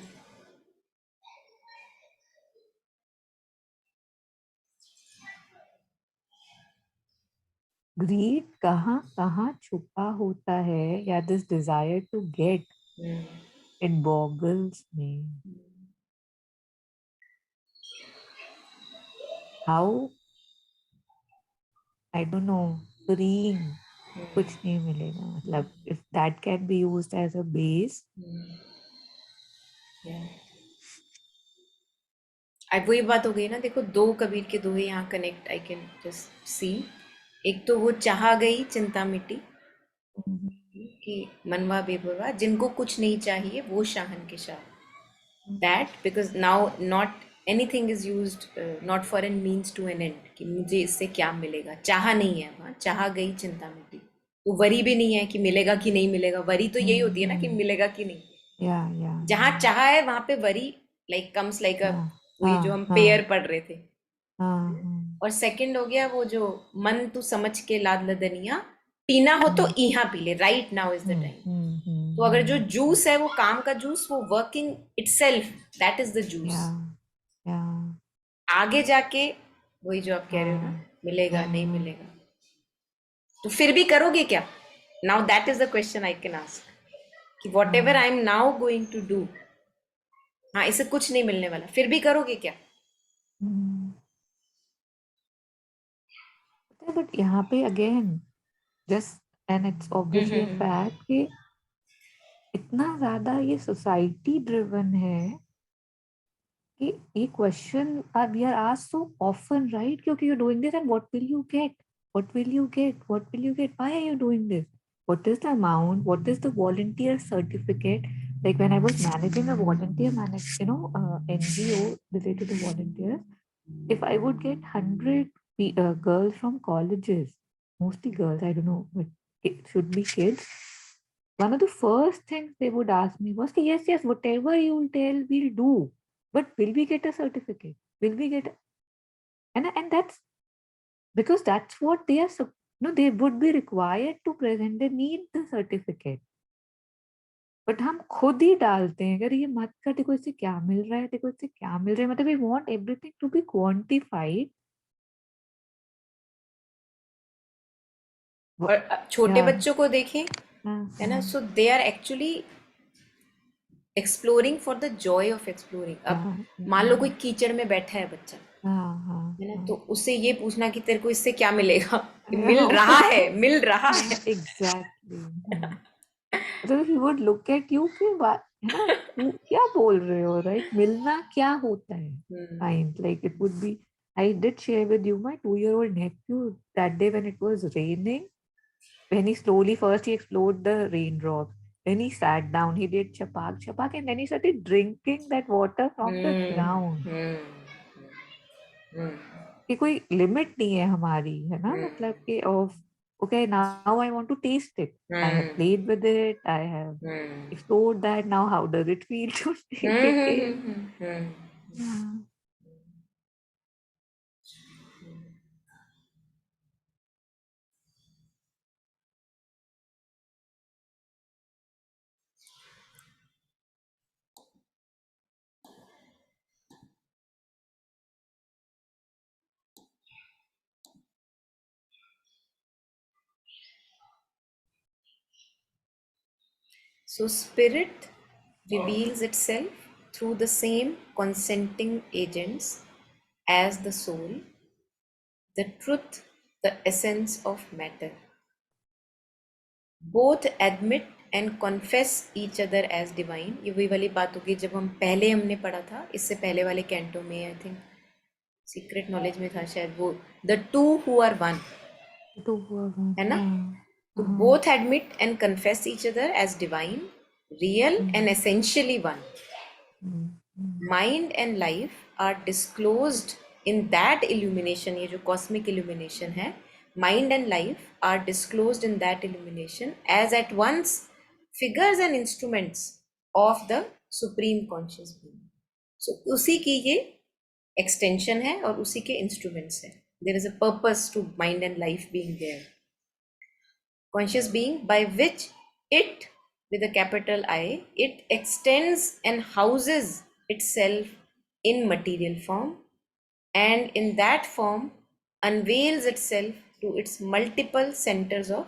ग्रीड कहाँ कहाँ छुपा होता है, या this desire to get, Hmm. It boggles me how, I don't know, freeing कुछ नहीं मिलेगा, मतलब if that can be used as a base. Yeah. अब वही बात हो गई ना, देखो दो कबीर के दोहे यहाँ connect I can just see. एक तो वो चाहा गई चिंता मिटी, कि मनवा बेपरवाह जिनको कुछ नहीं चाहिए वो शाहन के Shah. That because now not anything is used, not for an means to an end, कि मुझे इससे क्या मिलेगा, चाहा नहीं है वहाँ, चाहा गई चिंता मिटी. तो वरी भी नहीं है कि मिलेगा कि नहीं मिलेगा, वरी तो यही होती है ना कि मिलेगा कि नहीं. या या जहाँ चाहा है वहां पे वरी लाइक कम्स लाइक अ, या वही हाँ जो हम हाँ पेयर पढ़ रहे थे. हाँ हाँ, और सेकंड हो गया वो जो मन तू समझ के लाद लदनिया, पीना हो तो इहा पी ले, right now is the time. तो अगर जो जूस है वो काम का जूस, वो working itself, that is the या जूस. या आगे जाके वही जो आप कह रहे हो ना, हाँ या मिलेगा नहीं मिलेगा, तो फिर भी करोगे क्या. Now that is the question I can ask, कि वॉट एवर हाँ, I am now going to do, हाँ इससे कुछ नहीं मिलने वाला, फिर भी करोगे क्या. बट यहाँ पे again just, and it's obviously a fact कि इतना ज्यादा ये सोसाइटी ड्रिवन है कि ये question are we are asked so often, right, क्योंकि you doing this and what will you get, what will you get, what will you get, why are you doing this, what is the amount, what is the volunteer certificate. Like when I was managing a volunteer manage, NGO related to volunteers, if I would get 100 girls from colleges, mostly girls, I don't know, but it should be kids, one of the first things they would ask me was, yes, yes, whatever you'll tell, we'll do. But will we get a certificate? Will we get, and that's because that's what they are, no, they would be required to present. They need the certificate. But हम खुद ही डालते हैं, अगर ये मत कर, देखो इससे क्या मिल रहा है, देखो इससे क्या मिल रहा है, मतलब we want everything to be quantified. और छोटे या बच्चों को देखें, हाँ है ना, हाँ so they are actually exploring for the joy of exploring. Yeah अब या मान लो कोई कीचड़ में बैठा है बच्चा, हाँ हाँ है ना, हाँ तो उससे ये पूछना कि तेरे को इससे क्या मिलेगा, कि मिल रहा है, मिल रहा है. एग्जैक्टली, मतलब he would look at you कि है ना, तू क्या बोल रहे हो, राइट, मिलना क्या होता है, kind like it would be, I did share with you my 2 year old nephew that day when it was raining, when he slowly first he explored the raindrops, then he sat down, he did chapak chapak, and then he started drinking that water from the ground. हम्म. हम्म. कि कोई limit नहीं है हमारी, है ना, मतलब कि of, okay now I want to test it, I have hmm. Played with it, I have hmm. explored that, now how does it feel to take hmm. it hmm. in. Hmm. Yeah. So, spirit reveals itself through the same consenting agents as the soul, the truth, the essence of matter. Both admit and confess each other as divine. ये वही वाली बात होगी जब हम पहले हमने पढ़ा था, इससे पहले वाले कैंटो में आई थिंक सीक्रेट नॉलेज में था शायद वो, the two who are one, तो हुआ हाँ है ना? तो हाँ both admit and confess each other as divine, real and essentially one. Hmm, Mind and life are disclosed in that illumination. ये जो cosmic illumination है, mind and life are disclosed in that illumination as at once figures and instruments of the supreme conscious being. So उसी की ये extension है और उसी के instruments है. There is a purpose to mind and life being there. Conscious being by which it, with a capital I, it extends and houses itself in material form, and in that form unveils itself to its multiple centers of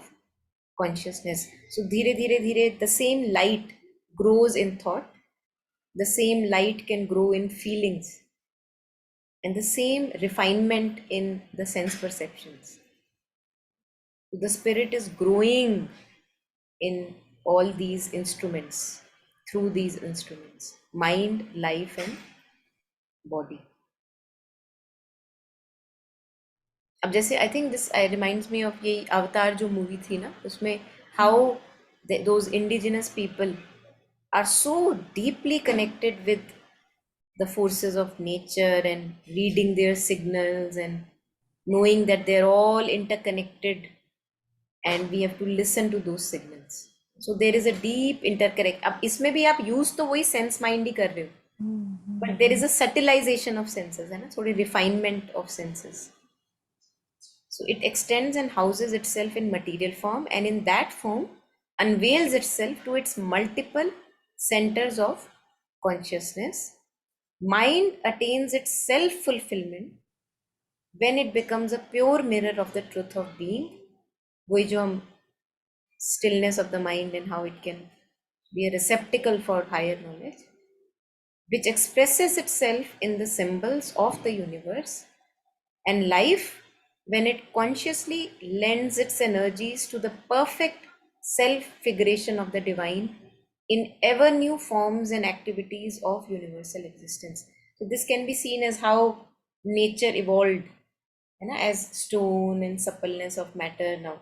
consciousness. So dhire dhire dhire the same light grows in thought, the same light can grow in feelings, and the same refinement in the sense perceptions. The spirit is growing in all these instruments, through these instruments, mind, life and body. अब जैसे I think this I reminds me of ये Avatar जो movie थी ना, उसमें how those indigenous people are so deeply connected with the forces of nature and reading their signals and knowing that they're all interconnected, and we have to listen to those signals. So there is a deep interconnect. अब इसमें भी आप use तो वही sense mind ही कर रहे हो, but there is a subtilization of senses, है ना, थोड़ी refinement of senses. So it extends and houses itself in material form, and in that form unveils itself to its multiple centers of consciousness. Mind attains its self fulfillment when it becomes a pure mirror of the truth of being. वही जो हम stillness of the mind and how it can be a receptacle for higher knowledge, which expresses itself in the symbols of the universe, and life when it consciously lends its energies to the perfect self figuration of the divine in ever new forms and activities of universal existence. So, this can be seen as how nature evolved, you know, as stone and suppleness of matter now,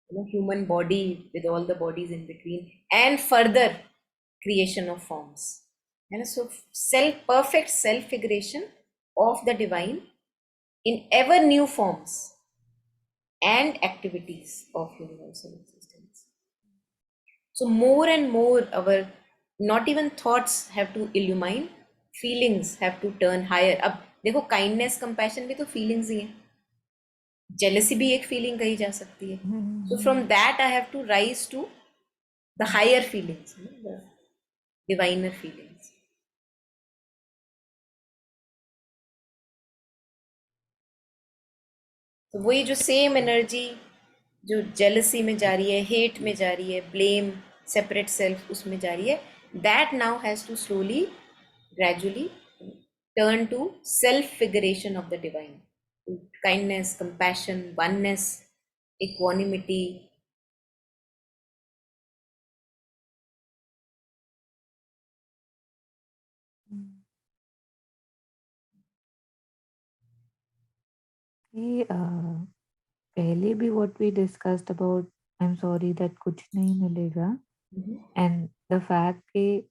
you know, human body with all the bodies in between, and further creation of forms. And so self perfect self figuration of the divine in ever new forms and activities of universal existence. So more and more our not even thoughts have to illumine, feelings have to turn higher. अब देखो kindness compassion भी तो feelings ही हैं, jealousy भी एक feeling कही जा सकती है. So from that I have to rise to the higher feelings, the diviner feelings. तो वही जो सेम एनर्जी जो जेलसी में जा रही है, हेट में जा रही है, ब्लेम, सेपरेट सेल्फ उसमें जा रही है, that now has to slowly gradually turn to self figuration of the divine, kindness, compassion, oneness, equanimity. ये पहले भी what we discussed about I'm sorry that कुछ नहीं मिलेगा, and the fact कि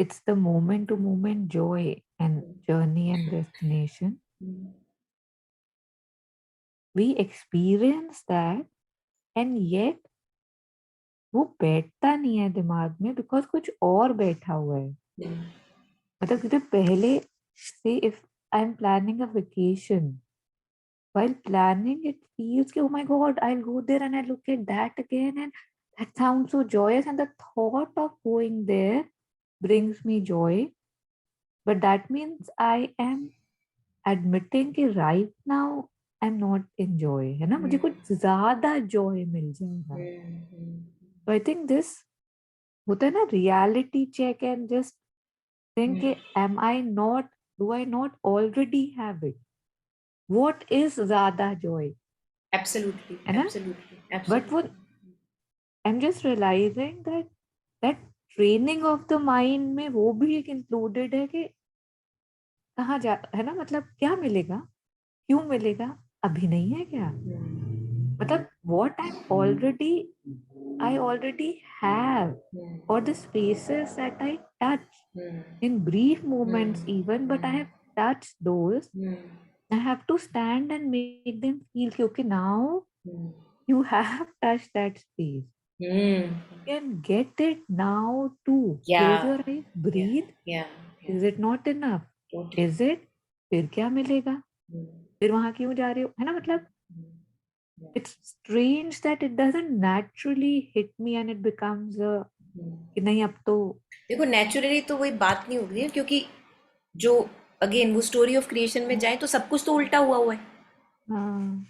it's the moment to moment joy and journey and destination. We experience that, and yet वो बैठता नहीं है दिमाग में बिकॉज कुछ और बैठा हुआ है. मतलब क्योंकि पहले से if I am planning a vacation, while planning it feels कि oh my god I'll go there and I'll look at that again and that sounds so joyous and the thought of going there brings me joy, but that means I am admitting कि right now I'm not enjoy, है ना, मुझे कुछ ज्यादा joy मिल जाएगा. So I think this होता है ना reality check and just think am I not, do I not already have it, what is ज्यादा जॉय, एब्सोल्युटली, है ना? एब्सोल्युटली, बट वो absolutely. I am just realising that training of the mind में वो भी एक इंक्लूडेड है कि कहाँ जा, है ना, मतलब क्या मिलेगा, क्यों मिलेगा, अभी नहीं है क्या, मतलब what I already have, or the spaces that I touch in brief moments even, but I have touched those. I have to stand and make them feel कि okay, now you have touched that space. You can get it now too. Close Yeah, your eyes, yeah, breathe. yeah, yeah, Is it not enough? totally. Is it? फिर क्या मिलेगा? फिर वहां क्यों जा रहे हो, है ना, मतलब it's strange that it doesn't naturally hit me and it becomes a कि नहीं अब तो देखो नेचुरली तो वही बात नहीं हो रही है, क्योंकि जो अगेन वो स्टोरी ऑफ क्रिएशन में जाए तो सब कुछ तो उल्टा हुआ हुआ है। हाँ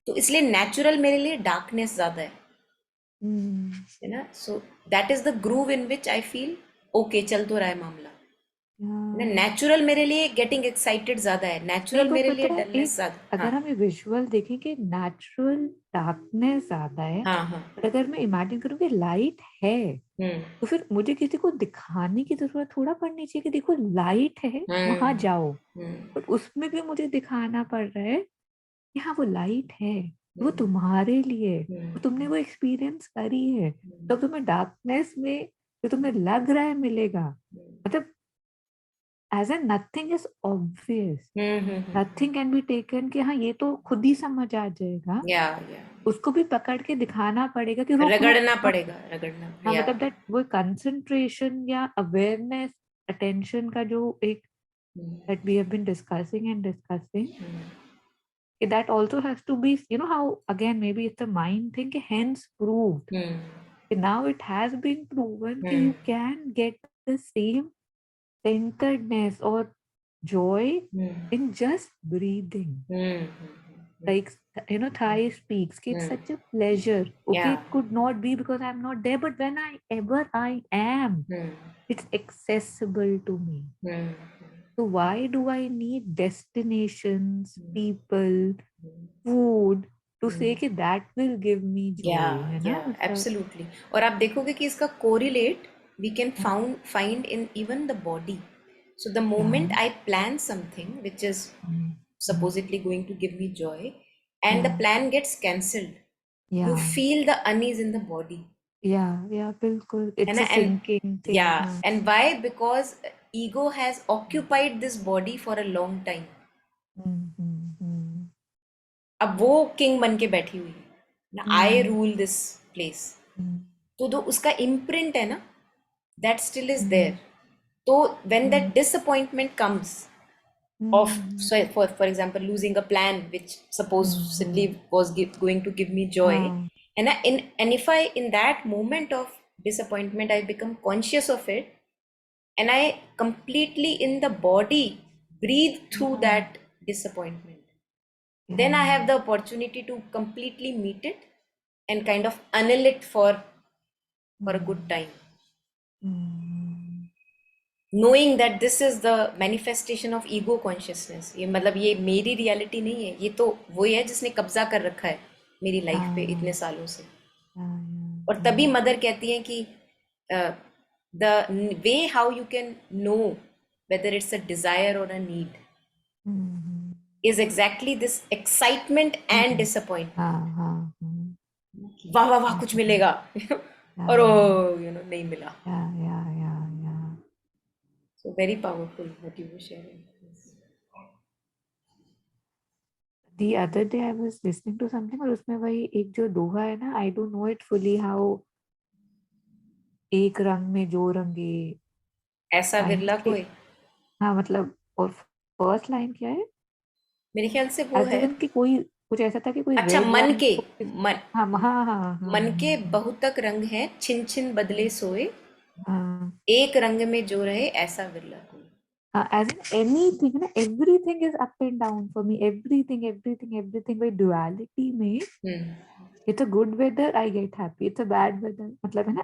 तो इसलिए नेचुरल मेरे लिए डार्कनेस ज्यादा हम्म, है ना। So that is the groove in which I feel okay, चल तो रहा है मामला। ना हाँ। नेचुरल मेरे लिए गेटिंग एक्साइटेड ज्यादा है, नहीं नेचुरल वो मेरे लिए पता है, डलनेस एक ज्यादा। हाँ, अगर हम ये विजुअल देखें कि नेचुरल डार्कनेस ज्यादा है, हाँ, हाँ। और अगर मैं इमेजिन करूँ कि लाइट है, हम्म, तो फिर मुझे किसी को दिखाने की जरूरत थोड़ा पड़नी चाहिए कि देखो लाइट है, वहां हम्म, जाओ। हम्म, बट उसमें भी मुझे दिखाना पड़ रहा है कि हाँ वो लाइट है, वो हम्म, तुम्हारे लिए, वो हम्म, तुमने वो एक्सपीरियंस करी है, तो तुम्हें डार्कनेस में जो तुम्हें लग रहा है मिलेगा, मतलब as a nothing is obvious, hmm, nothing can be taken कि हाँ ये तो खुद ही समझ आ जाएगा, या या उसको भी पकड़ के दिखाना पड़ेगा कि रुक रुक रगड़ना अब। पड़ेगा, रगड़ना, हाँ या। मतलब दैट वो कंसंट्रेशन या अवेयरनेस, अटेंशन का जो एक that we have been discussing and discussing, that also has to be, you know how again maybe it's a mind thing, hence proved. Hmm, Now it has been proven that hmm, you can get the same centeredness or joy hmm, in just breathing. Hmm, Like, you know, Thai speaks, it's hmm, such a pleasure. या। Okay, it could not be because I'm not there, but when I ever I am, hmm, it's accessible to me. Hmm, So why do I need destinations, people, food to say कि that will give me या joy, है या ना, मतलब absolutely. और आप देखोगे कि इसका कोरिलेट वी कैन हाँ found find in even the body. So the moment हाँ I plan something which is hmm, hmm, supposedly going to give me joy, and the yeah plan gets cancelled, you yeah feel the unease in the body, yeah बिल्कुल, है it's ना। a and sinking या, thing, हाँ and why? Because ego has occupied this body for a long time. हम्म, अब वो king बन के बैठी हुई है ना, आई हम्म, रूल दिस प्लेस। हम्म, तो जो उसका इम्प्रिंट है ना, दैट स्टिल इज देयर। हम्म, तो when that hmm, disappointment comes of, hmm, so for example, losing a plan which supposedly hmm, was going to give me joy, हाँ and if I in that moment of disappointment I become conscious of it, and I completely in the body breathe through हाँ that disappointment, then I have yeah the opportunity to completely meet it and kind of annul it for a good hmm, time, hmm, knowing that this is the manifestation of ego consciousness। ये मतलब ये मेरी reality नहीं है, ये तो वही है जिसने कब्जा कर रखा है मेरी लाइफ पे इतने हाँ सालों से। yeah और तभी yeah मदर कहती हैं कि the way how you can know whether it's a desire or a need hmm, is exactly this excitement and hmm, disappointment. हाँ हाँ हाँ वाह वाह वाह, कुछ हम्म, मिलेगा और yeah नहीं मिला। yeah so very powerful what you were sharing. The other day I was listening to something और उसमें वही एक जो दोहा है ना, I don't know it fully how, एक रंग में जो रंगे, ऐसा काइंड विरला के, कोई, हाँ मतलब, और फर्स्ट लाइन क्या है, मेरे ख्याल से वो एज है, इवन कि कोई कुछ ऐसा था कि कोई अच्छा रेड मन वाइन के, को, मन, हाँ हाँ हाँ हाँ मन के हाँ बहुतक रंग हैं, छिन छिन बदले सोए, हाँ एक रंग में जो रहे ऐसा विरला कोई। हाँ, एज इन एनीथिंग ना, everything is up and down for me, everything everything everything, वही डुअलिटी में, hmm, it's a good weather I get happy, it's a bad weather, मतलब है ना,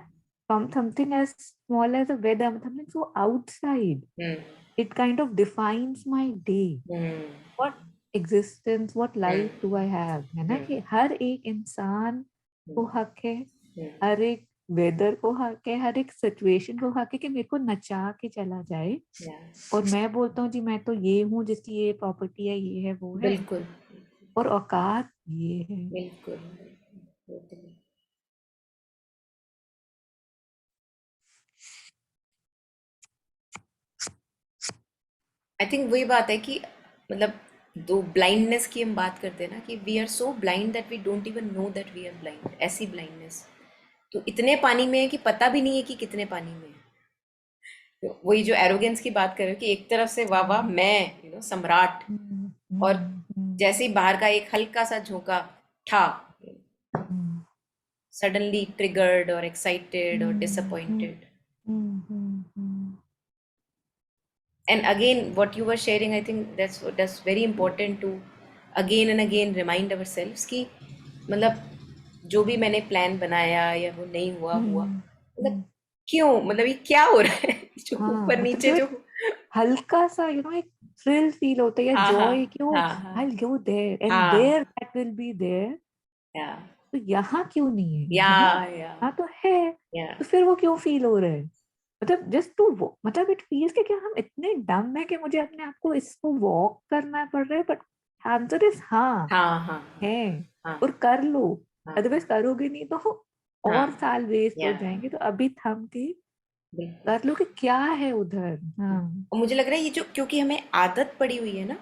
from something as small as a weather, something so outside, Hmm. it kind of defines my day. Hmm. What existence, what Hmm. life do I have, है ना, Hmm. कि हर एक इंसान को Hmm. हक है, Hmm. हर एक वेदर को हक है, हर एक सिचुएशन को हक है कि मेरे को नचा के चला जाए, Yeah. और मैं बोलता हूँ जी मैं तो ये हूँ जिसकी ये प्रॉपर्टी है, ये है, वो है, बिल्कुल, और औकात ये है. बिल्कुल, totally. आई थिंक वही बात है कि मतलब दो ब्लाइंडनेस की हम बात करते हैं ना, कि we are so blind that we don't even know that we are blind, ऐसी ब्लाइंडनेस तो इतने पानी में है कि पता भी नहीं है कि कितने पानी में है. तो वही जो एरोगेंस की बात कर रहे हो कि एक तरफ से वाह वाह मैं सम्राट, हम्म, और हम्म, हम्म, जैसे ही बाहर का एक हल्का सा झोंका ठा, hmm, suddenly triggered or excited or hmm, hmm, disappointed. Hmm, And again what you were sharing, I think that's very important to again and again remind ourselves कि मतलब जो भी मैंने प्लान बनाया या वो नहीं हुआ हुआ, हम्म, मतलब हम्म. क्यों, मतलब ये क्या हो रहा है जो हाँ, ऊपर मतलब नीचे जो जो. एक हल्का सा एक थ्रिल फील होता है या हाँ हाँ जॉय कि ओ हाँ हाँ आई गो देयर एंड देयर हाँ. दैट विल बी देयर, या तो यहाँ क्यों नहीं या है ना, या यहाँ तो है, या तो फिर वो क्यों फील हो रहा है, मतलब जस्ट टू मतलब इट फील्स कि क्या हम इतने डम है कि मुझे अपने आप को इसको वॉक करना पड़ रहा है, बट आंसर इज हाँ हाँ हाँ है, हाँ और कर लो, हाँ अदरवाइज करोगे नहीं तो हाँ. और साल वेस्ट हो या जाएंगे, तो अभी थम के बिल्कुल. कर लो कि क्या है उधर. हाँ. और मुझे लग रहा है ये जो, क्योंकि हमें आदत पड़ी हुई है ना,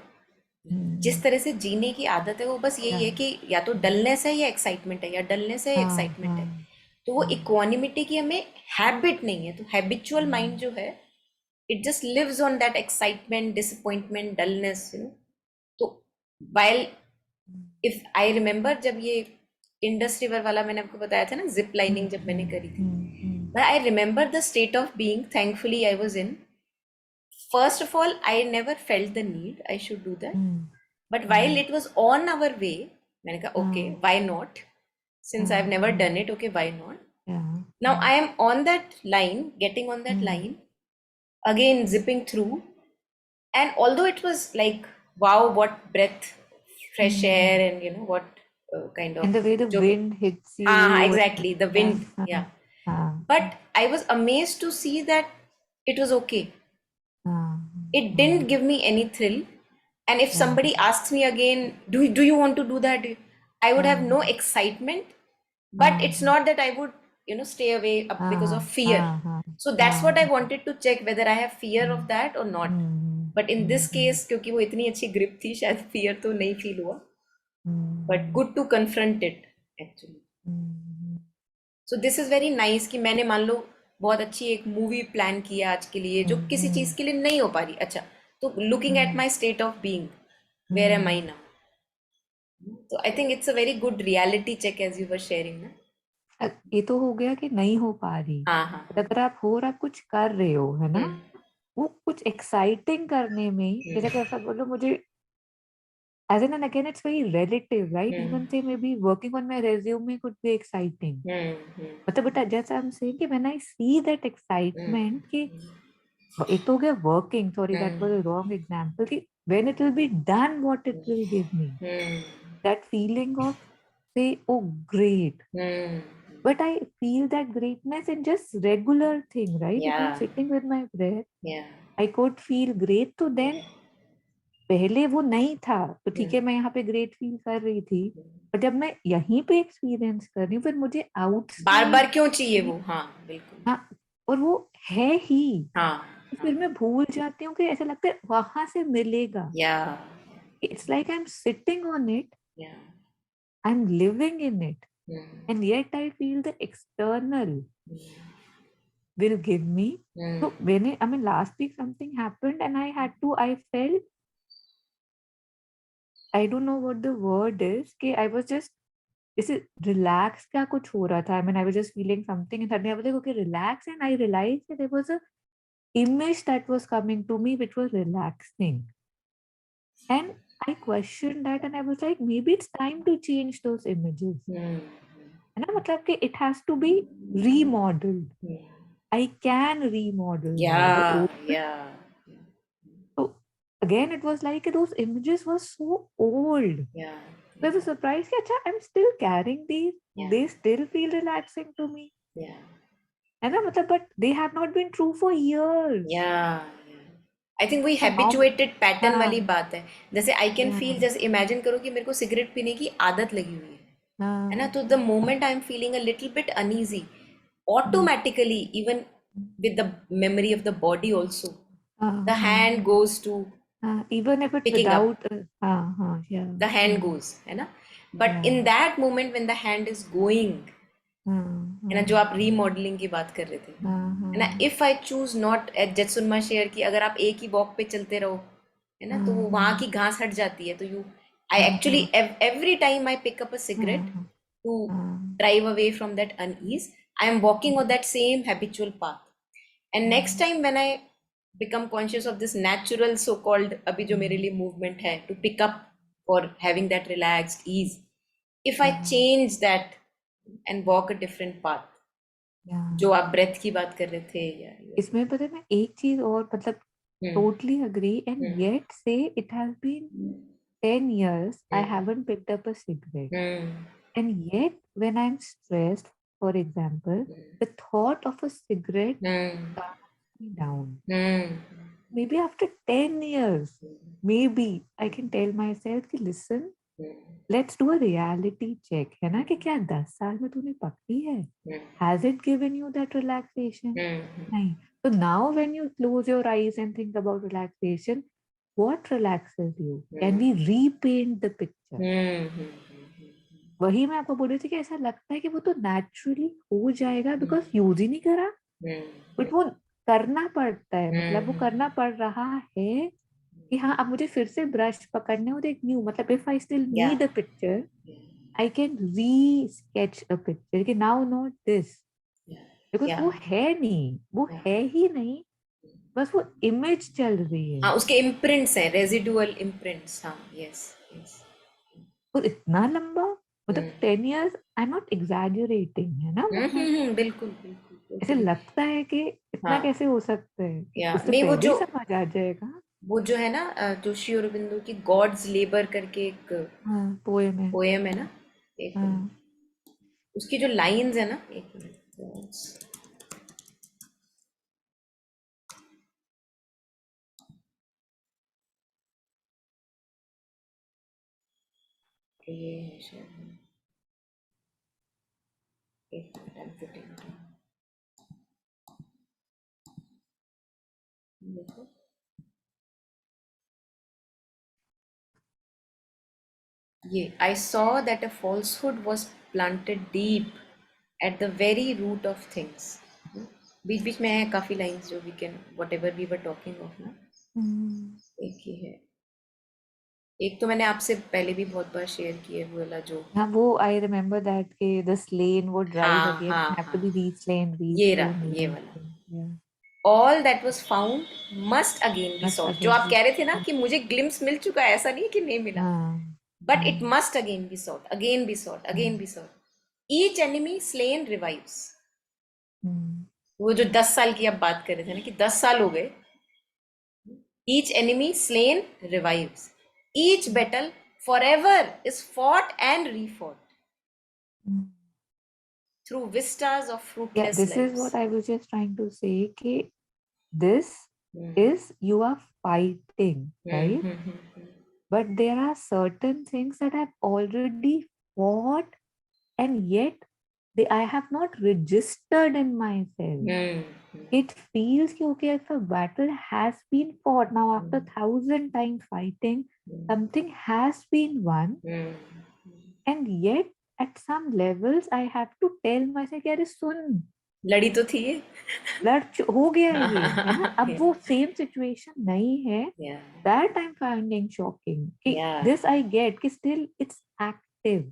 जिस हम्म. तरह से जीने की आदत है वो बस यही है हाँ. कि या तो डलनेस है या एक्साइटमेंट है, या डलनेस है या हाँ. एक्साइटमेंट है. हाँ. तो वो हाँ. इक्वानिमिटी की हमें हैबिट नहीं है, तो हैबिचुअल माइंड हम्म, जो है it just lives on that excitement, disappointment, dullness, तो वाइल इफ आई रिमेम्बर जब ये इंडस रिवर वाला मैंने आपको बताया था ना, जिप लाइनिंग जब मैंने करी थी, but I remember the state of being thankfully I was in. First of all, I never felt the need I should do that. Hmm, But while hmm, it was on our way, मैंने कहा okay, हाँ. why not? Since I've हाँ. never हाँ. done it, okay, why not? हाँ. Now I am on that line, getting on that hmm, line, again zipping through, and although it was like wow, what breath, fresh air, hmm. and what kind of And the way the जो भी. wind hits हाँ you and exactly, the हाँ. wind, yeah. हाँ. हाँ. But I was amazed to see that it was okay. हाँ. It didn't हाँ. give me any thrill. And if हाँ. somebody asks me again, do you want to do that? I would have हाँ. no excitement, but it's हाँ. not that I would, stay away up because of हाँ. fear. हाँ. हाँ. So that's what I हाँ. wanted to check, whether I have fear of hmm, that or not. Hmm, But in this hmm, case, क्योंकि वो इतनी अच्छी grip थी, शायद fear तो नहीं feel हुआ. But hmm, good to confront it actually. Hmm, so this is very nice कि मैंने मान लो बहुत अच्छी एक मूवी प्लान किया आज के लिए जो किसी हम्म, चीज़ के लिए नहीं हो पा रही. अच्छा, तो looking at hmm, my state of being, where am I hmm. Now. तो I think it's a very good reality check as you were sharing ना. ये तो हो गया कि नहीं हो पा रही, हाँ हाँ but अगर आप हो रहा कुछ कर रहे हो, है ना, हम्म वो कुछ एक्साइटिंग करने में, जैसे कि ऐसा बोलो मुझे, as in and again it's very relative, right? Hmm Even say maybe working on my resume could be exciting. हम्म मतलब बेटा जैसा I'm saying कि when I see that hmm excitement कि एक तो हो गया working, sorry that was hmm a wrong example, कि when it will be done what it will give me, hmm that feeling of say oh great, hmm. but I feel that greatness in just regular thing, right? If I'm या sitting with my breath या I could feel great, तो then पहले वो नहीं था तो ठीक है हम्म. मैं यहाँ पे ग्रेट फील कर रही थी, पर जब मैं यहीं पे एक्सपीरियंस कर रही हूँ फिर मुझे बार बार आउटसाइड, क्यों चाहिए वो, हाँ बिल्कुल. हाँ, और वो है ही, हाँ तो हाँ. फिर मैं भूल जाती हूँ कि ऐसा लगता है वहां से मिलेगा. या it's like I am sitting on it, या I am living in it, hmm and yet I feel the external will give me. Hmm So when I mean last week something happened and I felt, I don't know what the word is, कि I was just जैसे relax क्या कुछ हो रहा था. I mean I was just feeling something and suddenly I was like okay relax, and I realized that there was a image that was coming to me which was relaxing, and I questioned that and I was like maybe it's time to change those images. हम्म. है ना, मतलब कि it has to be remodeled. I can remodel now the Yeah, old. yeah, So again, it was like those images were so old. yeah, So I yeah, was surprised that I'm still carrying these. yeah, They still feel relaxing to me. yeah. है ना, मतलब but they have not been true for years. Yeah, yeah. I think वही So how? Habituated pattern वाली हाँ, बात है. जैसे I can feel, yeah, जैसे इमेजिन करो कि मेरे को सिगरेट पीने की आदत लगी हुई है ना, हाँ, तो the moment I am feeling a little bit uneasy, हाँ, automatically, even with the memory of the body also, हाँ, the hand हाँ, goes to हाँ, even if it's picking up. without, हाँ, yeah, The hand yeah, goes, है ना. But yeah, in that moment when the hand is going, हाँ, है ना, जो हाँ, आप रीमॉडलिंग की बात कर रहे थे, हाँ, है ना, हाँ, if I choose not at Jetsunma share की, अगर आप एक ही वॉक पे चलते रहो, है ना, तो हाँ, वो वहां की घास हट जाती है, तो यू, आई हाँ, एक्चुअली हाँ, every time I pick up a cigarette हाँ, टू हाँ, drive away from that unease, I am walking on that same habitual path. And next हाँ, time when I become conscious of this natural so called अभी जो मेरे लिए movement है to pick up for having that relaxed ease, if I हाँ, change that and walk a different path, जो yeah. आप breath की बात कर रहे थे या इसमें पता है मैं एक चीज और मतलब हम्म totally agree and hmm yet say it has been 10 years I hmm haven't picked up a cigarette. Hmm And yet, when I'm stressed, for example, the thought of a cigarette hmm calms me down. Hmm Maybe after 10 years, maybe I can tell myself कि listen, let's do a reality check. है ना कि क्या 10 साल में तूने पकड़ी है? Has it given you that relaxation? नहीं. So now when you close your eyes and think about relaxation, what relaxes you? Can we repaint the picture? वही मैं आपको बोल रही थी कि ऐसा लगता है कि वो तो नेचुरली हो जाएगा बिकॉज यूज ही नहीं करा, बट वो करना पड़ता है, मतलब वो करना पड़ रहा है कि हाँ अब मुझे फिर से ब्रश पकड़ने और एक न्यू, मतलब इफ आई स्टिल या need a picture I can री स्केच अ पिक्चर कि नाउ नॉट दिस, बिकॉज या वो है नहीं, वो है ही नहीं, बस वो इमेज चल रही है. हाँ, उसके इम्प्रिंट्स हैं, रेजिडुअल इम्प्रिंट्स. हाँ, यस यस. और इतना लंबा, मतलब 10 years, I am not exaggerating, है ना, मतलब बिल्कुल बिल्कुल ऐसे totally. लगता है कि इतना हाँ, कैसे हो सकता है, कि या उससे नहीं, पहले ही समझ आ जाएगा. वो जो है ना, जो श्री अरबिंदो की गॉड्स लेबर करके एक हाँ, पोएम है. पोएम है ना, एक हाँ, उसकी जो लाइंस है ना, एक मिनट, Gods, ये है शायद, एक minute, I'm putting it down. देखो, ये I saw that a falsehood was planted deep at the very root of things. बीच बीच में है काफी लाइंस जो we can whatever we were talking of ना. हम्म, एक ही है, एक तो मैंने आपसे पहले भी बहुत बार शेयर किया है, वो वाला जो, हाँ, वो आई रिमेम्बर दैट के द स्लेन वुड राइज हाँ अगेन, हाँ हैव टू हाँ, बी रीस्लेन, ये रहा, रीस्लेन, ये वाला. Reslain, all that was found must again be must sought, जो अगेन आप बी. कह रहे थे ना कि मुझे ग्लिम्स मिल चुका है, ऐसा नहीं कि नहीं मिला, हाँ, बट इट हाँ, must again be sought, again be sought, again हाँ, be sought. Each enemy slain revives. Hmm, वो जो 10 साल की आप बात कर रहे थे ना, कि 10 साल हो गए, each enemy slain revives, each battle for ever is fought and refought hmm. Through vistas of Yeah, fruitless this is lives. what I was just trying to say कि this is you are fighting, right? But there are certain things that I've already fought, and yet I have not registered in myself. It feels कि okay, if a battle has been fought now after 1,000 times fighting, something has been won, and yet at some levels I have to tell myself कि अरे सुन, लड़ी तो थी ये. हो गया ये, है ना, अब Yeah, वो सेम सिचुएशन नहीं है. yeah, That I'm finding shocking. yeah. This I get, still it's active,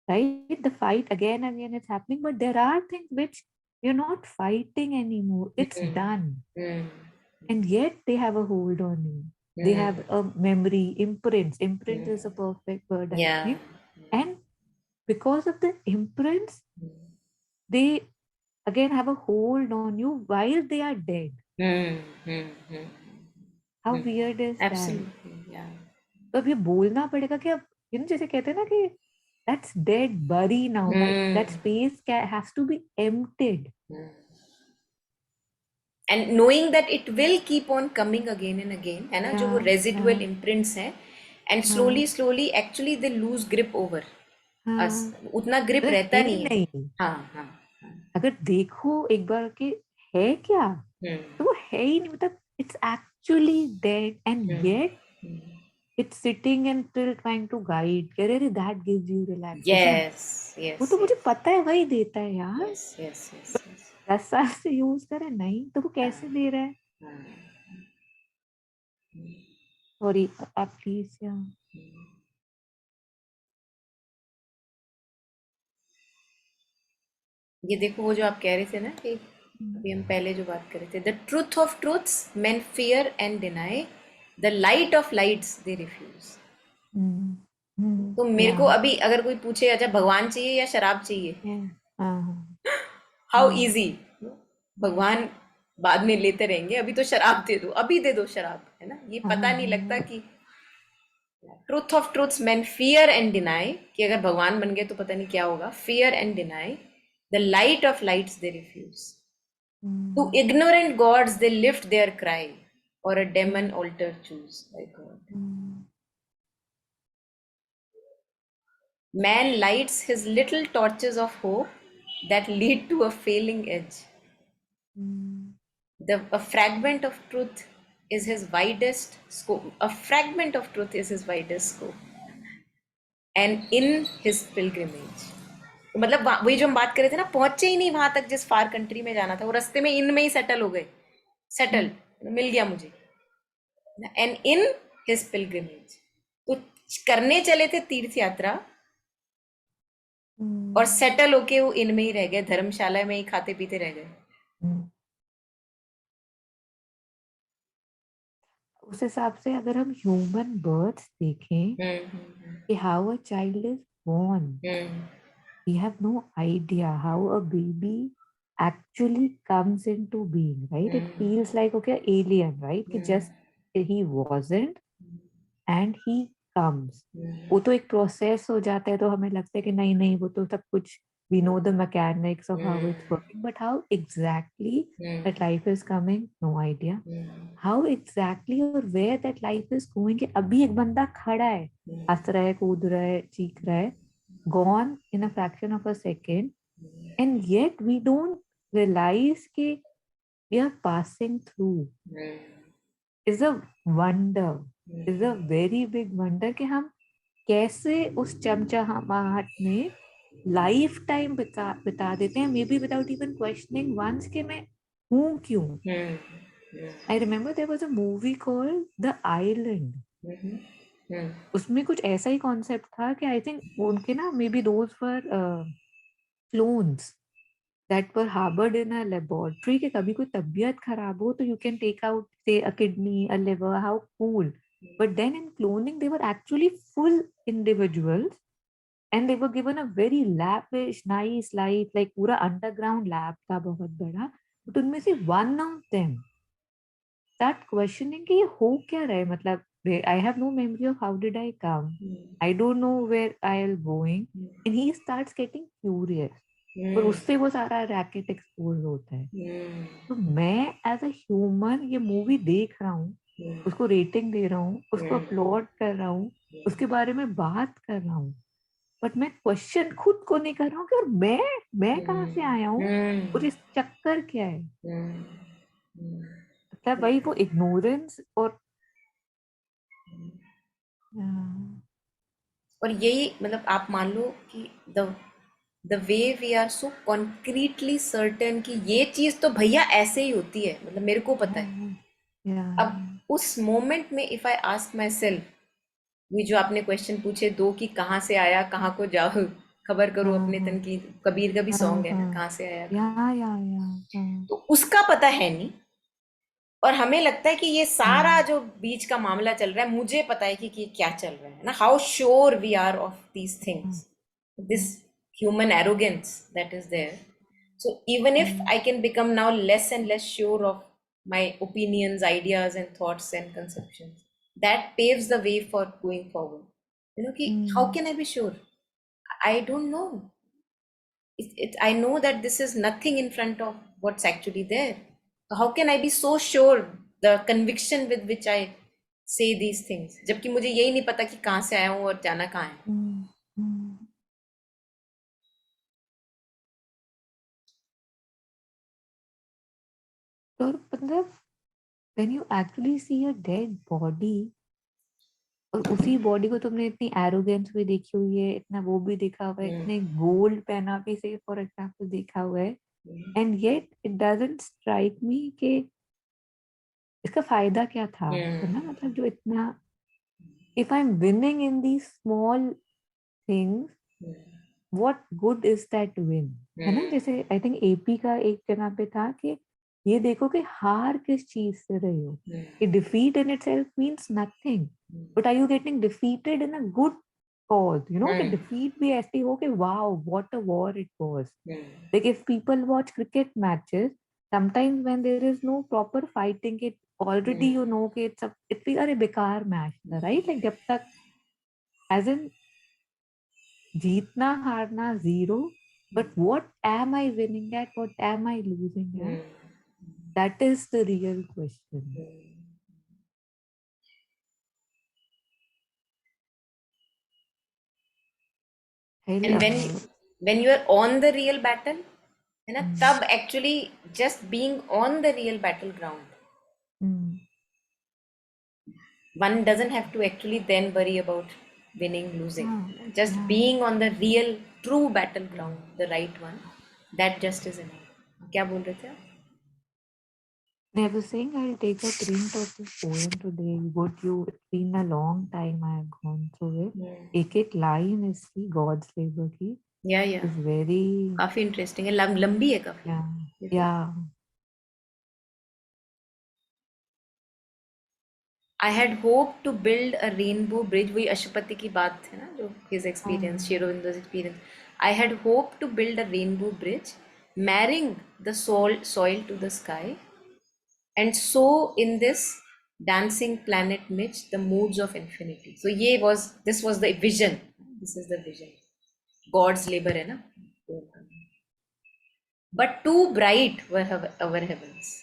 right? The fight again and again it's happening, but there are things which you're not fighting anymore. It's Mm, done. mm, And yet they have a hold on you. They mm, have a memory, imprints. Imprints mm. is a perfect word, I Yeah, think. And because of the imprints, they again have a hold on you while they are dead. Hmm. Hmm. Hmm. How Hmm. weird is that? Absolutely. Yeah. तो अब ये बोलना पड़ेगा कि अब जैसे कहते हैं ना कि that's dead, bury now, like Hmm. that space has to be emptied. And knowing that it will keep on coming again and again, है ना, जो वो Yeah, residual yeah, imprints हैं, and हाँ, slowly slowly actually they lose grip over us. हाँ, उतना grip मतलब रहता है ही नहीं है. नहीं. हाँ हाँ. अगर देखो एक बार कि है क्या, हम्म. तो वो है ही नहीं, मतलब it's actually dead and hmm. yet it's sitting and still trying to guide कि अरे that gives you relaxation. Yes, वो yes, तो मुझे yes, पता है वही देता है यार. yes, yes, yes, yes. 10 साल से यूज करे नहीं तो वो कैसे दे रहा है. सॉरी आप प्लीज. या ये देखो वो जो आप कह रहे थे ना कि अभी हम पहले जो बात कर रहे थे, the truth of truths men fear and deny, the light of lights they refuse. तो मेरे या को अभी अगर कोई पूछे अच्छा भगवान चाहिए या शराब चाहिए, हाँ हाउ हाँ इजी. भगवान बाद में लेते रहेंगे, अभी तो शराब दे दो, अभी दे दो शराब, है ना. ये हाँ पता नहीं लगता हाँ. कि truth of truths men fear and deny, कि अगर भगवान बन गए तो पता नहीं क्या होगा. fear and deny, the light of lights they refuse. To ignorant gods they lift their cry, or a demon altar choose by God. Man lights his little torches of hope that lead to a failing edge. A fragment of truth is his widest scope. A fragment of truth is his widest scope. And in his pilgrimage. मतलब वही जो हम बात कर रहे थे ना, पहुंचे ही नहीं वहां तक जिस फार कंट्री में जाना था, वो रास्ते में इन में ही सेटल हो गए. सेटल मिल गया मुझे. एंड इन हिज पिलग्रिमेज, तो करने चले थे तीर्थ यात्रा और सेटल होके वो इन में ही रह गए, धर्मशाला में ही खाते पीते रह गए. उस हिसाब से अगर हम ह्यूमन बर्थ देखें कि how a child is born, we have no idea how a baby actually comes into being, right? It feels like okay alien, right? कि just he wasn't and he comes. वो तो एक process हो जाता है, तो हमें लगता है कि नहीं नहीं वो तो सब कुछ we know the mechanics of how it's working, but how exactly that life is coming, no idea. How exactly or where that life is going कि अभी एक बंदा खड़ा है, हंस रहा है, कूद रहा है, चीख रहा है, gone in a fraction of a second, and yet we don't realize कि we are passing through is a wonder, is a very big wonder कि हम कैसे उस चमचमाहट में लाइफ टाइम बिता देते हैं, maybe without even questioning once कि मैं हूँ क्यों. I remember there was a movie called the island. उसमें कुछ ऐसा ही कॉन्सेप्ट था कि आई थिंक उनके ना may be those were clones that were harbored in a laboratory कि कभी कोई तबीयत खराब हो तो you can take out say a kidney, a liver, how cool. But then in cloning they were actually full individuals and they were given a very lavish nice life, like पूरा underground lab था बहुत बड़ा. But उनमें से one of them start questioning कि ये हो क्या रहा है, मतलब I have no memory of how did I come, I don't know where I am going, and he starts getting curious. और उससे वो सारा रैकेट एक्सपोज होता है. तो मैं एज अ ह्यूमन ये मूवी देख रहा हूँ, उसको रेटिंग दे रहा हूँ, उसको अपलोड कर रहा हूँ, उसके बारे में बात कर रहा हूँ, बट मैं क्वेश्चन खुद को नहीं कर रहा हूँ कि और मैं कहाँ से आया हूँ और इस चक्कर क्या है. मतलब वही वो इग्नोरेंस और और यही मतलब आप मान लो कि the way we are so concretely certain कि ये चीज तो भैया ऐसे ही होती है, मतलब मेरे को पता है. अब उस मोमेंट में if I ask my self, ये जो आपने क्वेश्चन पूछे दो कि कहाँ से आया कहाँ को जाओ, खबर करो अपने तन की, कबीर का भी सॉन्ग है ना, कहाँ से आया कहाँ, तो उसका पता है नहीं. और हमें लगता है कि ये सारा जो बीच का मामला चल रहा है मुझे पता है कि क्या चल रहा है ना, how sure we are of these things. this human arrogance that is there. So even if I can become now less and less sure of my opinions, ideas, and thoughts and conceptions, that paves the way for going forward. How can I be sure? I don't know. I know that this is nothing in front of what's actually there. So how can I be so sure? The conviction with which I say these things, जबकि मुझे यही नहीं पता कि कहाँ से आया हूँ और जाना कहाँ है. और मतलब when you actually see a dead body, और उसी बॉडी को तुमने इतनी एरोगेंस भी देखी हुई है, इतना वो भी देखा हुआ है, इतने गोल्ड पहना भी से फॉर एग्जाम्पल देखा हुआ है, and yet it doesn't strike मी कि इसका फायदा क्या था, है ना? मतलब जो इतना, if I am winning in the small things, what good is that win, है ना? जैसे आई थिंक एपी का एक जगह पे था कि ये देखो कि हार किस चीज से रहे हो, कि defeat in itself means nothing, but are you getting defeated in a good cause, you know, कि defeat भी ऐसी हो कि wow, what a war it was. Like if people watch cricket matches, sometimes when there is no proper fighting, it already you know कि it's अरे बेकार match था, right? Like जब तक as in जीतना हारना zero, but what am I winning at, what am I losing at, that is the real question. And when you are on the real battle, है ना, तब actually just being on the real battleground, one doesn't have to actually then worry about winning, losing. Just being on the real true battleground, the right one, that just is enough. क्या बोल रहे थे आप? I was saying I'll take a print of this poem today. It's been a long time I have gone through it. एक line is की God's labor की. Yeah. Is very. काफी interesting है, लंबी है काफी. Yeah. I had hoped to build a rainbow bridge. वही अशुपति की बात है ना, जो his experience, Sherovindo's experience. I had hoped to build a rainbow bridge, marrying the soil to the sky, and so in this dancing planet midst the moods of infinity. So this was the vision. This is the vision. God's labor है ना. But too bright were our heavens,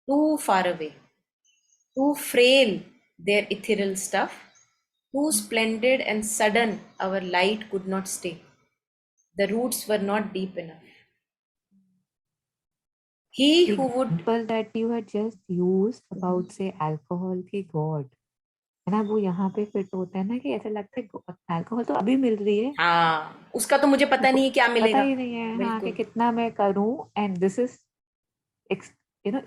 too far away, too frail their ethereal stuff, too splendid and sudden our light could not stay. The roots were not deep enough. He who would. Example that you had just used about say alcohol के God, है ना, वो यहाँ पे fit होता है ना, कि ऐसा लगता है अल्कोहल तो अभी मिल रही है, हाँ, उसका तो मुझे पता नहीं है क्या पता मिलेगा. ही नहीं है, हाँ, कि बिल्कुल. कितना मैं करूं, and this is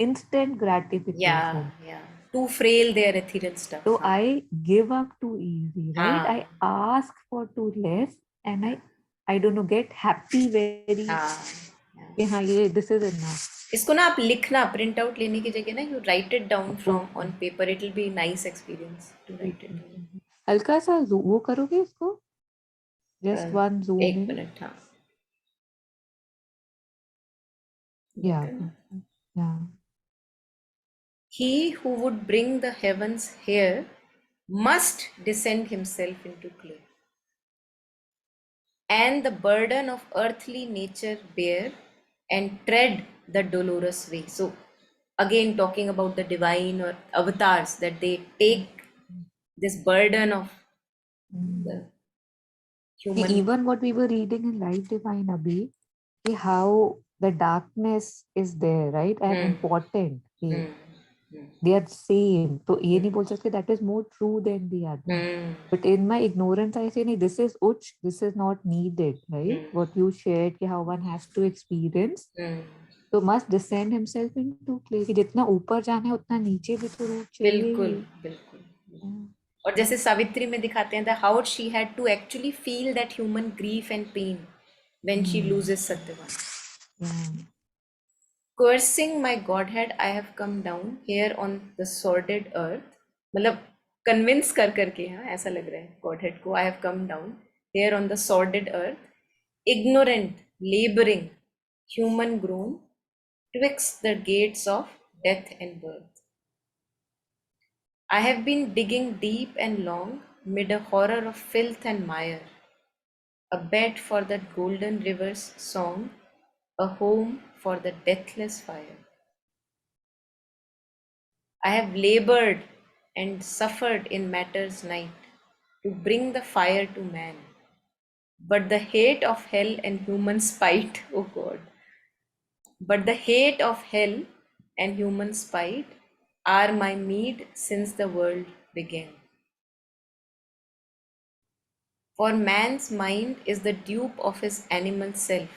instant gratification. Yeah. Too frail their ethereal stuff. So I give up too easy, right? I ask for too less, and I don't know, get happy very. कि हाँ ये this is enough. इसको ना आप लिखना, print out लेने की जगह ना, you write it down from on paper. It will be nice experience to write it. हल्का सा वो करोगे इसको, just one zoom in. 1 minute. हाँ. Yeah. He who would bring the heavens here must descend himself into clay, and the burden of earthly nature bear, and tread the dolorous way. So, again, talking about the divine or avatars, that they take this burden of the human. Even what we were reading in Life Divine Abhi, how the darkness is there, right? And important. They are same. So ये नहीं बोल सकते that is more true than the other. But in my ignorance, I say, this is uch, this is not needed, right? What you shared, how one has to experience. So must descend himself into clay. कि जितना ऊपर जाना है उतना नीचे भी तो root चाहिए. बिल्कुल. और जैसे सावित्री में दिखाते हैं, how she had to actually feel that human grief and pain when she loses Satyavan. Cursing my godhead, I have come down here on the sordid earth. मतलब कन्विंस करके, हाँ, ऐसा लग रहा है गॉडहेड को, I have come down here on the sordid earth, ignorant, laboring, human grown, twixt the gates of death and birth. I have been digging deep and long mid a horror of filth and mire, a bed for that golden river's song, a home for the deathless fire. I have labored and suffered in matter's night to bring the fire to man. But the hate of hell and human spite, oh God, but the hate of hell and human spite are my meed since the world began. For man's mind is the dupe of his animal self,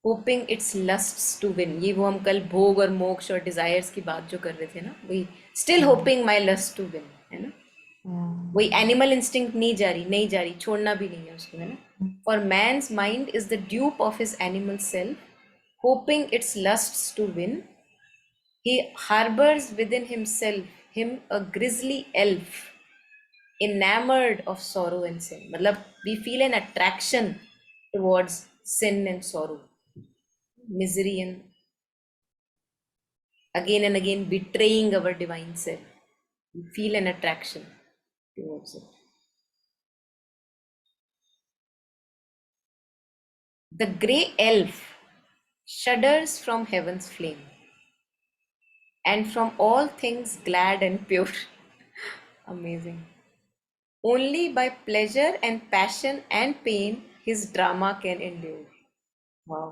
hoping its lusts to win. ये वो हम कल भोग और मोक्ष और desires की बात जो कर रहे थे ना, वही still Yeah. hoping my lust to win, है ना. Yeah. वही एनिमल इंस्टिंक्ट नहीं जा रही छोड़ना भी नहीं है उसको, है ना. For man's mind is the dupe of his animal self, hoping its lusts to win, he harbors within himself him a grisly elf enamored of sorrow and sin. मतलब we feel an attraction towards sin and sorrow, misery, and again betraying our divine self. We feel an attraction towards it. The grey elf shudders from heaven's flame and from all things glad and pure. Amazing. Only by pleasure and passion and pain his drama can endure. Wow.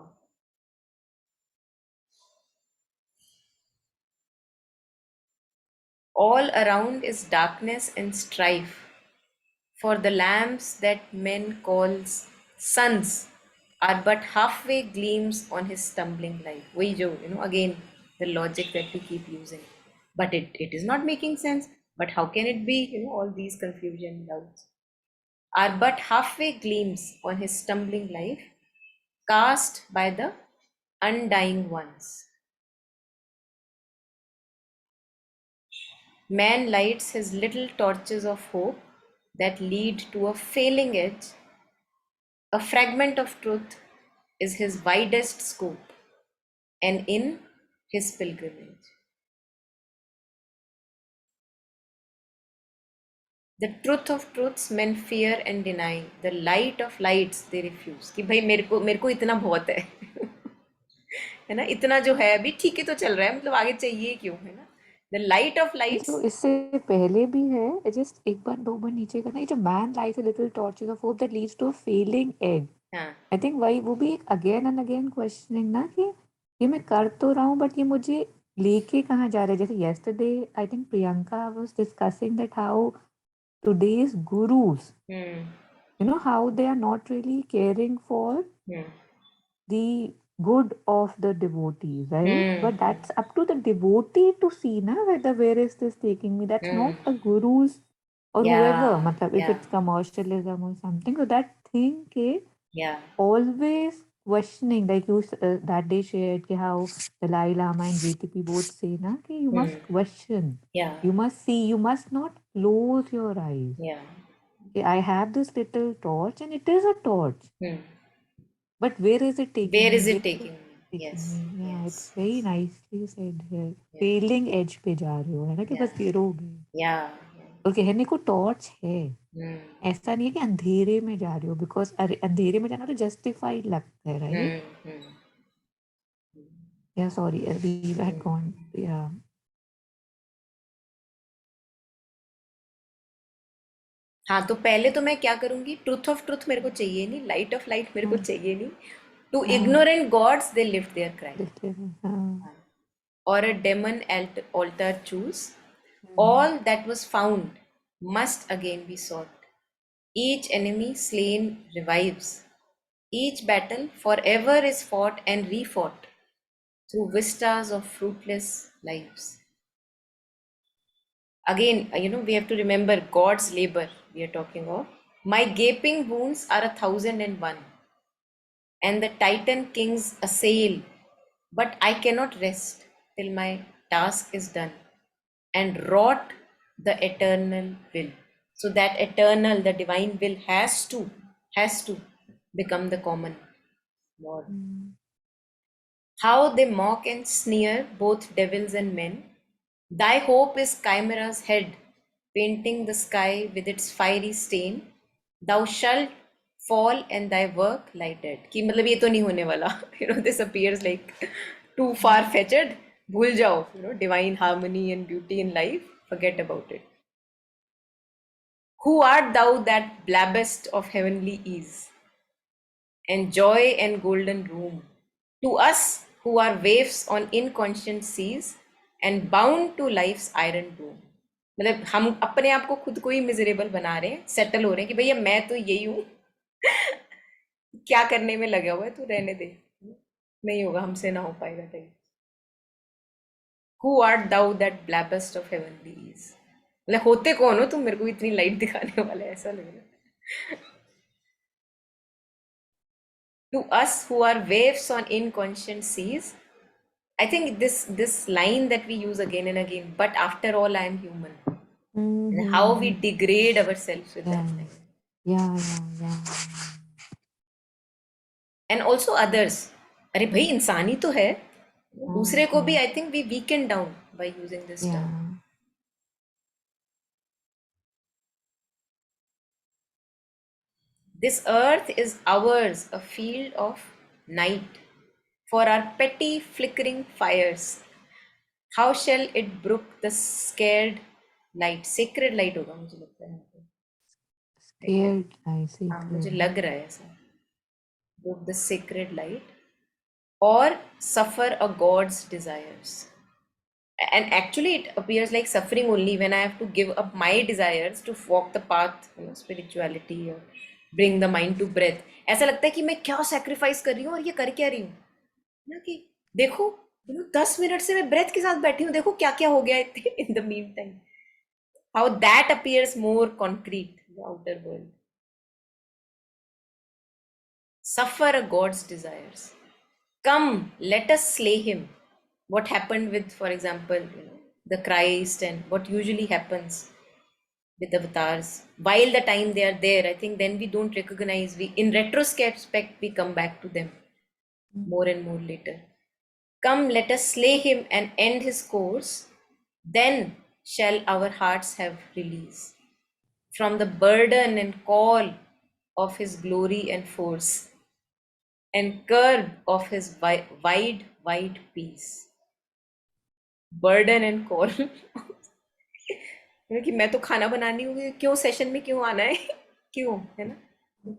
All around is darkness and strife, for the lamps that men calls suns are but halfway gleams on his stumbling life. वही जो, again, the logic that we keep using. But it is not making sense. But how can it be, all these confusion, doubts? Are but halfway gleams on his stumbling life, cast by the undying ones. Man lights his little torches of hope that lead to a failing edge. A fragment of truth is his widest scope, and in his pilgrimage. The truth of truths men fear and deny. The light of lights they refuse. कि भाई मेरे को इतना बहुत है. है ना, इतना जो है अभी ठीक है तो चल रहा है, मतलब आगे चाहिए क्यों, है ना. The light of ये lights. जो इससे पहले भी है, जस्ट एक बार दो बार नीचे करना, ये जो man lights a little torches of hope that leads to a failing edge. हाँ. आई थिंक वही वो भी एक अगेन एंड अगेन क्वेश्चनिंग ना, कि ये मैं कर तो रहा हूँ बट ये मुझे लेके कहाँ जा रहा है. जैसे yesterday I think Priyanka was discussing that how today's gurus, Hmm. how they are not really caring for Hmm. the good of the devotees, right? Hmm. But that's up to the devotee to see na, whether where is this taking me. That's Hmm. not a guru's or whoever, Yeah. matlab, if Yeah. it's commercialism or something. So that thing ke Yeah. always questioning, like you that day shared ke how Dalai Lama and GTP both say na, ki you Hmm. must question, Yeah. you must see, you must not close your eyes. Yeah. I have this little torch and it is a torch. Hmm. But where is it taking Where me? is it Where is it taking me? taking Yes. me? Yeah, it's Yes. very nicely said here. Yeah. Failing edge पे जा रहे हो, है ना, कि Yeah. बस गिरोगे. Yeah. और कहने को टॉर्च है. Hmm. ऐसा नहीं है कि अंधेरे में जा रहे हो, बिकॉज अंधेरे में जाना तो जस्टिफाइड लगता है, Hmm. Right. Hmm. Yeah sorry, we had Hmm. Gone. Yeah हाँ, तो पहले तो मैं क्या करूंगी, ट्रूथ ऑफ ट्रूथ मेरे को चाहिए नहीं, लाइट ऑफ लाइट मेरे को चाहिए नहीं. To ignorant gods they lift their cry, हाँ. or a demon altar choose. All that was found must again be sought. Each enemy slain revives. Each battle forever is fought and refought through vistas of fruitless lives. Again, we have to remember God's labor we are talking of. My gaping wounds are 1,001, and the Titan kings assail, but I cannot rest till my task is done and wrought the eternal will. So that eternal, the divine will has to become the common norm. mm, How they mock and sneer both devils and men. Thy hope is chimera's head, painting the sky with its fiery stain. Thou shalt fall and thy work lie dead. कि मतलब ये तो नहीं होने वाला. You know, this appears like too far mm, fetched. भूल जाओ, you know, divine harmony and beauty in life. Forget about it. Who art thou that blabbest of heavenly ease, and joy and golden room? To us who are waves on inconscient seas and bound to life's iron doom. मतलब हम अपने आप को खुद को ही miserable बना रहे हैं, सेटल हो रहे हैं कि भैया मैं तो यही हूँ, क्या करने में लगा हुआ है, तू रहने दे, नहीं होगा हमसे, ना हो पाएगा type. Who art thou that blabbest of heavenly ease. मतलब होते कौन हो तुम, मेरे को इतनी लाइट दिखाने वाले, ऐसा लग रहा है. To us who are waves on inconscient seas, I think this line that we use again and again, but after all I am human, and how we mm. degrade ourselves with that Yeah, line. yeah, yeah, yeah, And also others, अरे भाई mm, इंसान ही तो है, दूसरे को भी mm, I think we weaken down by using this term. yeah. This earth is ours, a field of night, for our petty flickering fires. How shall it brook the scared light? Sacred light होगा मुझे लगता है यहाँ पे. Scared, I see हाँ मुझे clearly. लग रहा है ऐसा. Brook the sacred light, or suffer a god's desires. And actually it appears like suffering only when I have to give up my desires to walk the path, you know, spirituality, or bring the mind to breath. ऐसा लगता है कि मैं क्या sacrifice कर रही हूँ और ये कर क्या रही हूँ ना, कि देखो, you know, 10 मिनट से मैं ब्रेथ के साथ बैठी हूँ, देखो क्या क्या हो गया in the meantime. How that appears more concrete in the outer world. Suffer a god's desires. Come, let us slay him. What happened with, for example, you know, the Christ, and what usually happens with avatars. While the time they are there, I think then we don't recognize. We, in retrospect, we come back to them Mm, more and more later. Come, let us slay him and end his course. Then shall our hearts have release from the burden and call of his glory and force, and curb of his wide peace. Burden and call. कि मैं तो खाना बनानी हूँ, क्यों session में क्यों आना है, क्यों, है ना,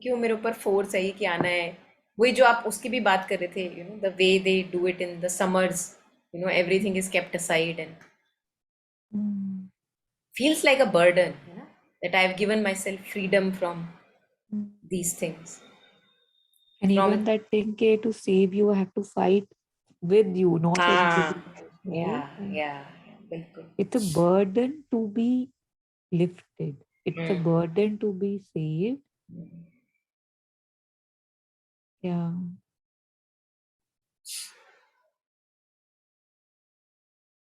क्यों मेरे ऊपर फोर्स है ये कि आना है. वही जो आप उसकी भी बात कर रहे थे, you know, the way they do it in the summers, you know, everything is kept aside and mm, feels like a burden, you know, that I've given myself freedom from mm. these things. And From even that 10K to save you, I have to fight with you, not ah, anybody else, right? yeah, yeah, yeah, बिल्कुल. It's a burden to be lifted. It's a Hmm. burden to be saved. Yeah.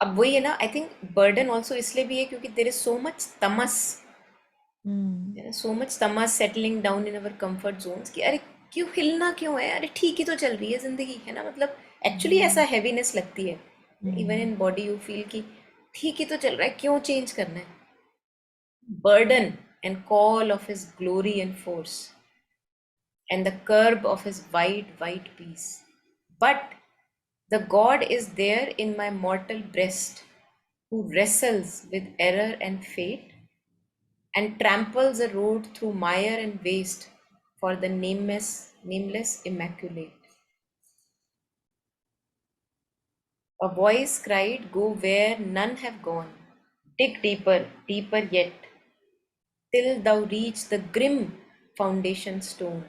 अब वही है ना, I think burden also इसलिए भी है क्योंकि there is so much Tamas, Mm, so much Tamas settling down in our comfort Jones, कि अरे क्यों हिलना, क्यों है, अरे ठीक ही तो चल रही है जिंदगी, है ना, मतलब एक्चुअली ऐसा mm, हैवीनेस लगती है. Even mm, in body you feel कि ठीक ही तो चल रहा है, क्यों चेंज करना है. Burden and call of his glory and force, and the curb of his wide peace. But the God is there in my mortal breast, who wrestles with error and fate, and tramples a road through mire and waste for the nameless immaculate. A voice cried, go where none have gone, dig deeper, deeper yet, till thou reach the grim foundation stone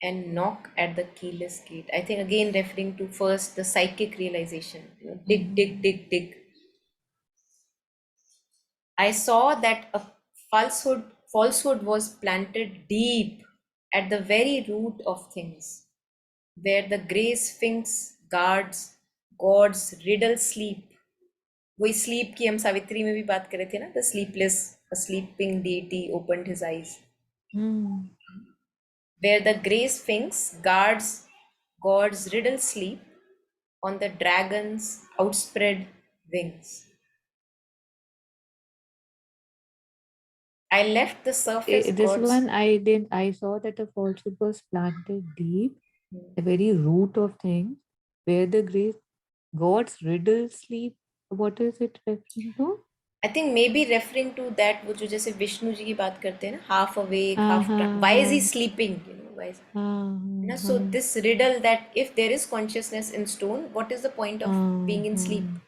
and knock at the keyless gate. I think again referring to first the psychic realization. You know, dig, dig, mm, dig, dig. I saw that a falsehood was planted deep at the very root of things, where the grey sphinx guards God's riddle sleep. वही sleep की हम सावित्री में भी बात कर रहे थे ना, the sleepless A sleeping deity opened his eyes, Hmm. where the grey sphinx guards God's riddle sleep on the dragon's outspread wings. I left the surface This God's. one I didn't. I saw that the falsehood was planted deep, the very root of things, where the great God's riddle sleep. What is it referring to? I think maybe referring to that, वो जो जैसे विष्णु जी की बात करते हैं ना, half awake हाँ half, हाँ व्हाई इज ही हाँ स्लीपिंग, यू नो, व्हाई हाँ ना. हाँ सो हाँ this riddle that if there is consciousness in stone, what is the point of being हाँ in sleep? हाँ,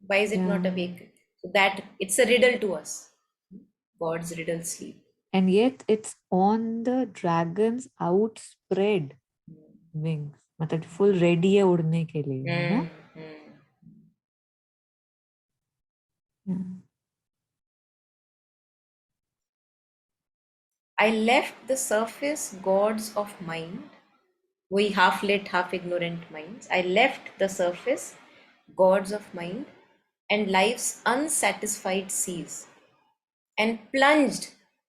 Why is it not yeah. awake? So that it's a riddle to us. God's riddle sleep. And yet it's on the dragon's outspread wings. मतलब full ready है उड़ने के लिए, है Hmm. ना? Yeah. I left the surface gods of mind, we half lit, half ignorant minds. I left the surface gods of mind and life's unsatisfied seas, and plunged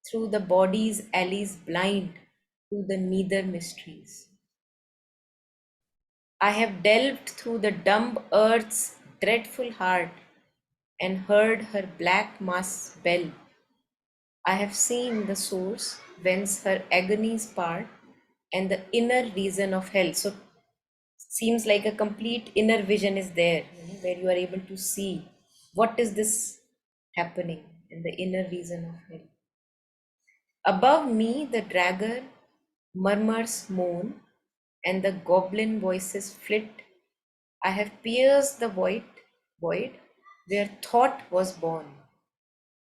through the body's alleys blind to the neither mysteries. I have delved through the dumb earth's dreadful heart and heard her black mass bell. I have seen the source whence her agonies part and the inner reason of hell. So seems like a complete inner vision is there, you know, where you are able to see what is this happening in the inner reason of hell. Above me, the dragon murmurs moan, and the goblin voices flit. I have pierced the void where thought was born.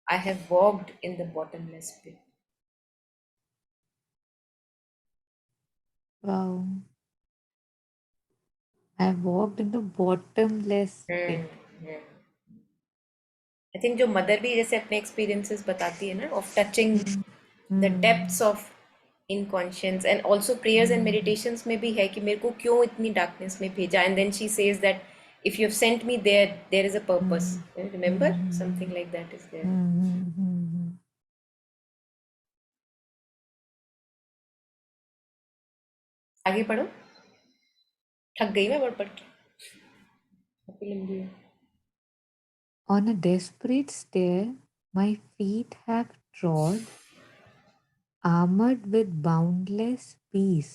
I have walked in the bottomless pit. Wow. I walked in the bottomless pit. I think जो mother भी जैसे अपने experiences बताती है ना, of touching Hmm. The Hmm. Depths of inconscience, and also prayers and Hmm. Meditations में भी है कि मेरे को क्यों इतनी डार्कनेस में भेजा, and then she says that if you have sent me there, there is a purpose. Hmm. Remember Hmm. Something like that is there. Hmm. Hmm. आगे पढ़ो, थक गई मैं पढ़ के, काफी लंबी है. On a desperate stair, my feet have trod, armored with boundless peace,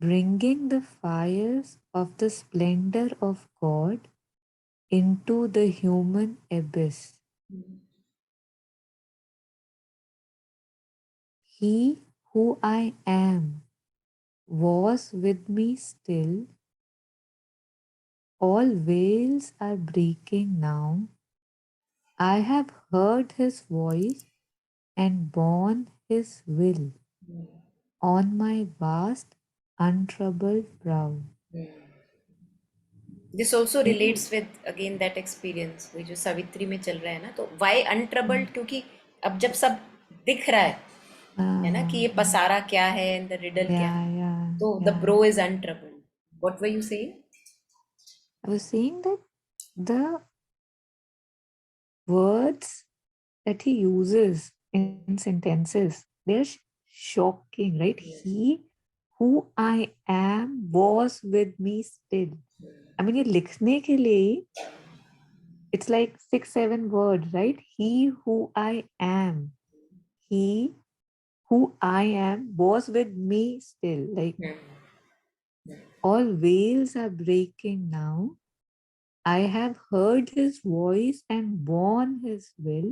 bringing the fires of the splendor of God into the human abyss. He who I am was with me still. All veils are breaking now. I have heard his voice and borne his will on my vast, untroubled brow. This also You know, relates with again that experience, वही जो सावित्री में चल रहा है ना. तो Y untroubled, क्योंकि अब जब सब दिख रहा है ना कि ये uh, पसारा क्या है एंड द रिडल क्या yeah, है, yeah, तो the yeah. Bro is untroubled. What were you saying? I was saying that the words that he uses in sentences, they're shocking, right? He who I am was with me still. I mean, ये लिखने के लिए it's like 6 7 words, right? He who I am, he who I am was with me still. Like all veils are breaking now. I have heard his voice and borne his will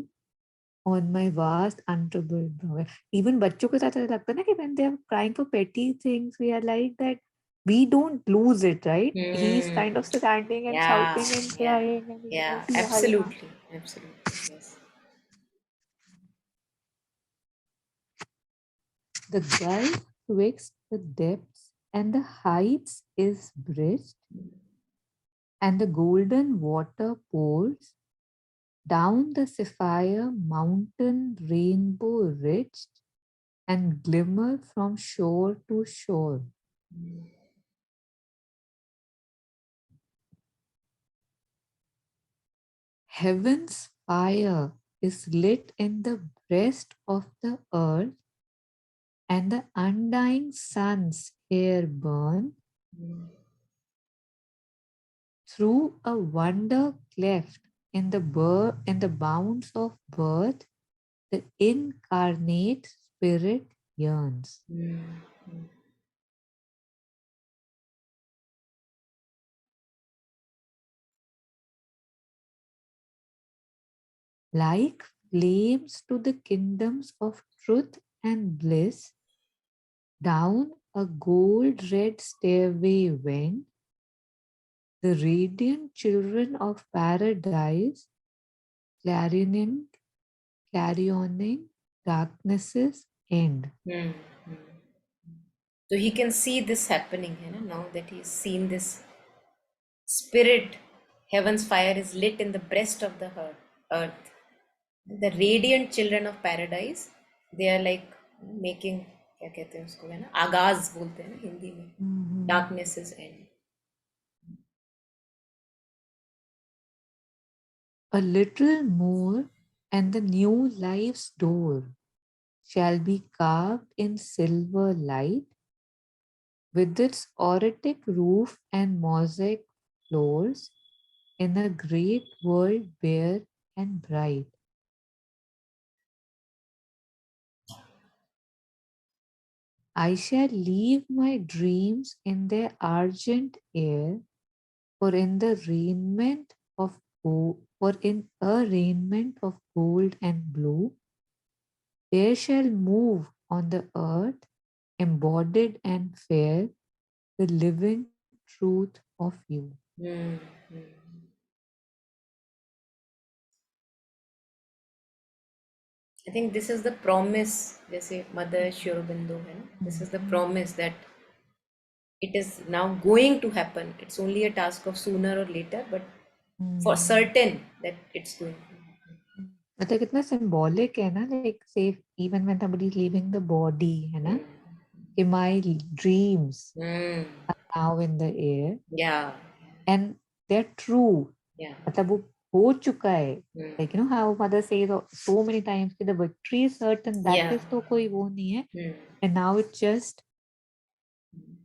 on my vast untroubled brow. Even बच्चों के साथ ऐसा लगता है ना कि when they are crying for petty things, we are like that. We don't lose it, right? He's kind of standing and या shouting and या crying, and he's या like, yeah, yeah. Absolutely absolutely yes. The gulf twixt the depths and the heights is bridged, and the golden water pours down the sapphire mountain rainbow ridged and glimmer from shore to shore. Heaven's fire is lit in the breast of the earth, and the undying suns here burn through a wonder cleft in the bounds of birth, the incarnate spirit yearns. Like flames to the kingdoms of truth and bliss, down a gold red stairway went the radiant children of paradise, clarioning, carrioning darkness's end. Hmm. So he can see this happening, now that he's seen this spirit. Heaven's fire is lit in the breast of the earth. The radiant children of paradise, they are like making, क्या कहते हैं उसको, है ना, आगाज बोलते हैं ना हिंदी में, Mhm. darkness is end. A little more, and the new life's door shall be carved in silver light, with its auritic roof and mosaic floors, in a great world bare and bright. I shall leave my dreams in their argent air, for in the raiment of for in a raiment of gold and blue, there shall move on the earth, embodied and fair, the living truth of you. Hmm. I think this is the promise, जैसे mother श्योरबिंदु है ना, this is the promise that it is now going to happen. It's only a task of sooner or later, but for Hmm. certain that it's going to मतलब कितना symbolic है ना, like say even when somebody is leaving the body, है ना, कि my dreams happen. are now in the air Yeah, and they're true. yeah. मतलब वो हो चुका है. Hmm. Like you know how mother says so many times कि the victory is certain, that Yeah. is तो कोई वो नहीं है. Hmm. And now it's just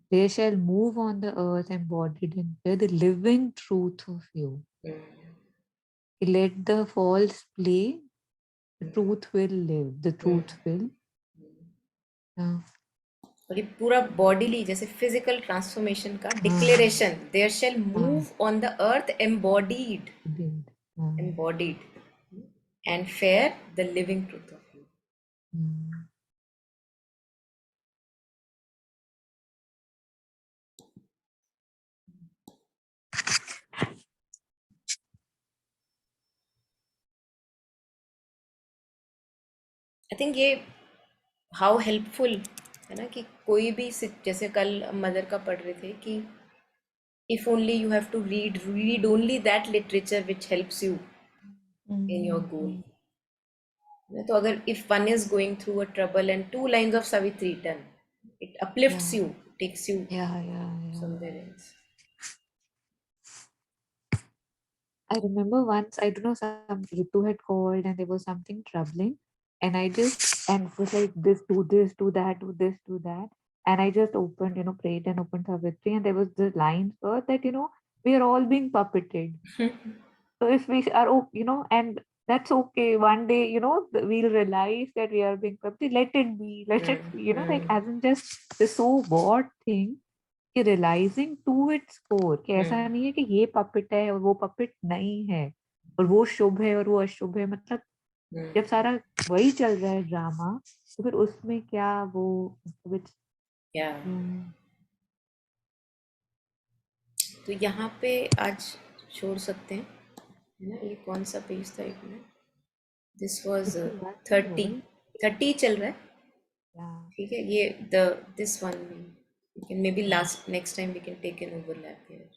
they shall move on the earth embodied in the living truth of you. Hmm. Let the false play, the truth will live, the Hmm. truth will. Uh, और ये पूरा bodily जैसे physical transformation का uh, declaration, there shall uh, move on the earth embodied, did. Embodied and fair the living truth of you. Mm. I think ये how helpful है ना, कि कोई भी जैसे कल मदर का पढ़ रहे थे कि if only you have to read only that literature which helps you in your goal. Mm. तो अगर if one is going through a trouble and two lines of Savitri turn, it uplifts Yeah, you, takes you yeah. somewhere else. I remember once, I don't know, some Ritu had called and there was something troubling. And I just, and it was like this, do that, do this, do that. And I just opened, prayed and opened Savitri. And there was the line for that, we are all being puppeted. So if we are, and that's okay. One day, we'll realize that we are being puppeted. Let it be, let it be, like as in just the so what thing. कि realising to its core कि ऐसा नहीं है कि ये puppet है और वो पपिट नहीं है और वो शुभ है और वो अशुभ है. मतलब जब सारा वही चल रहा है ड्रामा, तो फिर उसमें क्या वो which, या हम्म, तो यहाँ पे आज छोड़ सकते हैं, है ना. ये कौन सा पेज था, एक मिनट. This was 51 30. होगा. 30 चल रहा है. या ठीक है, ये the this one we can maybe या last next time we can take an overlap here.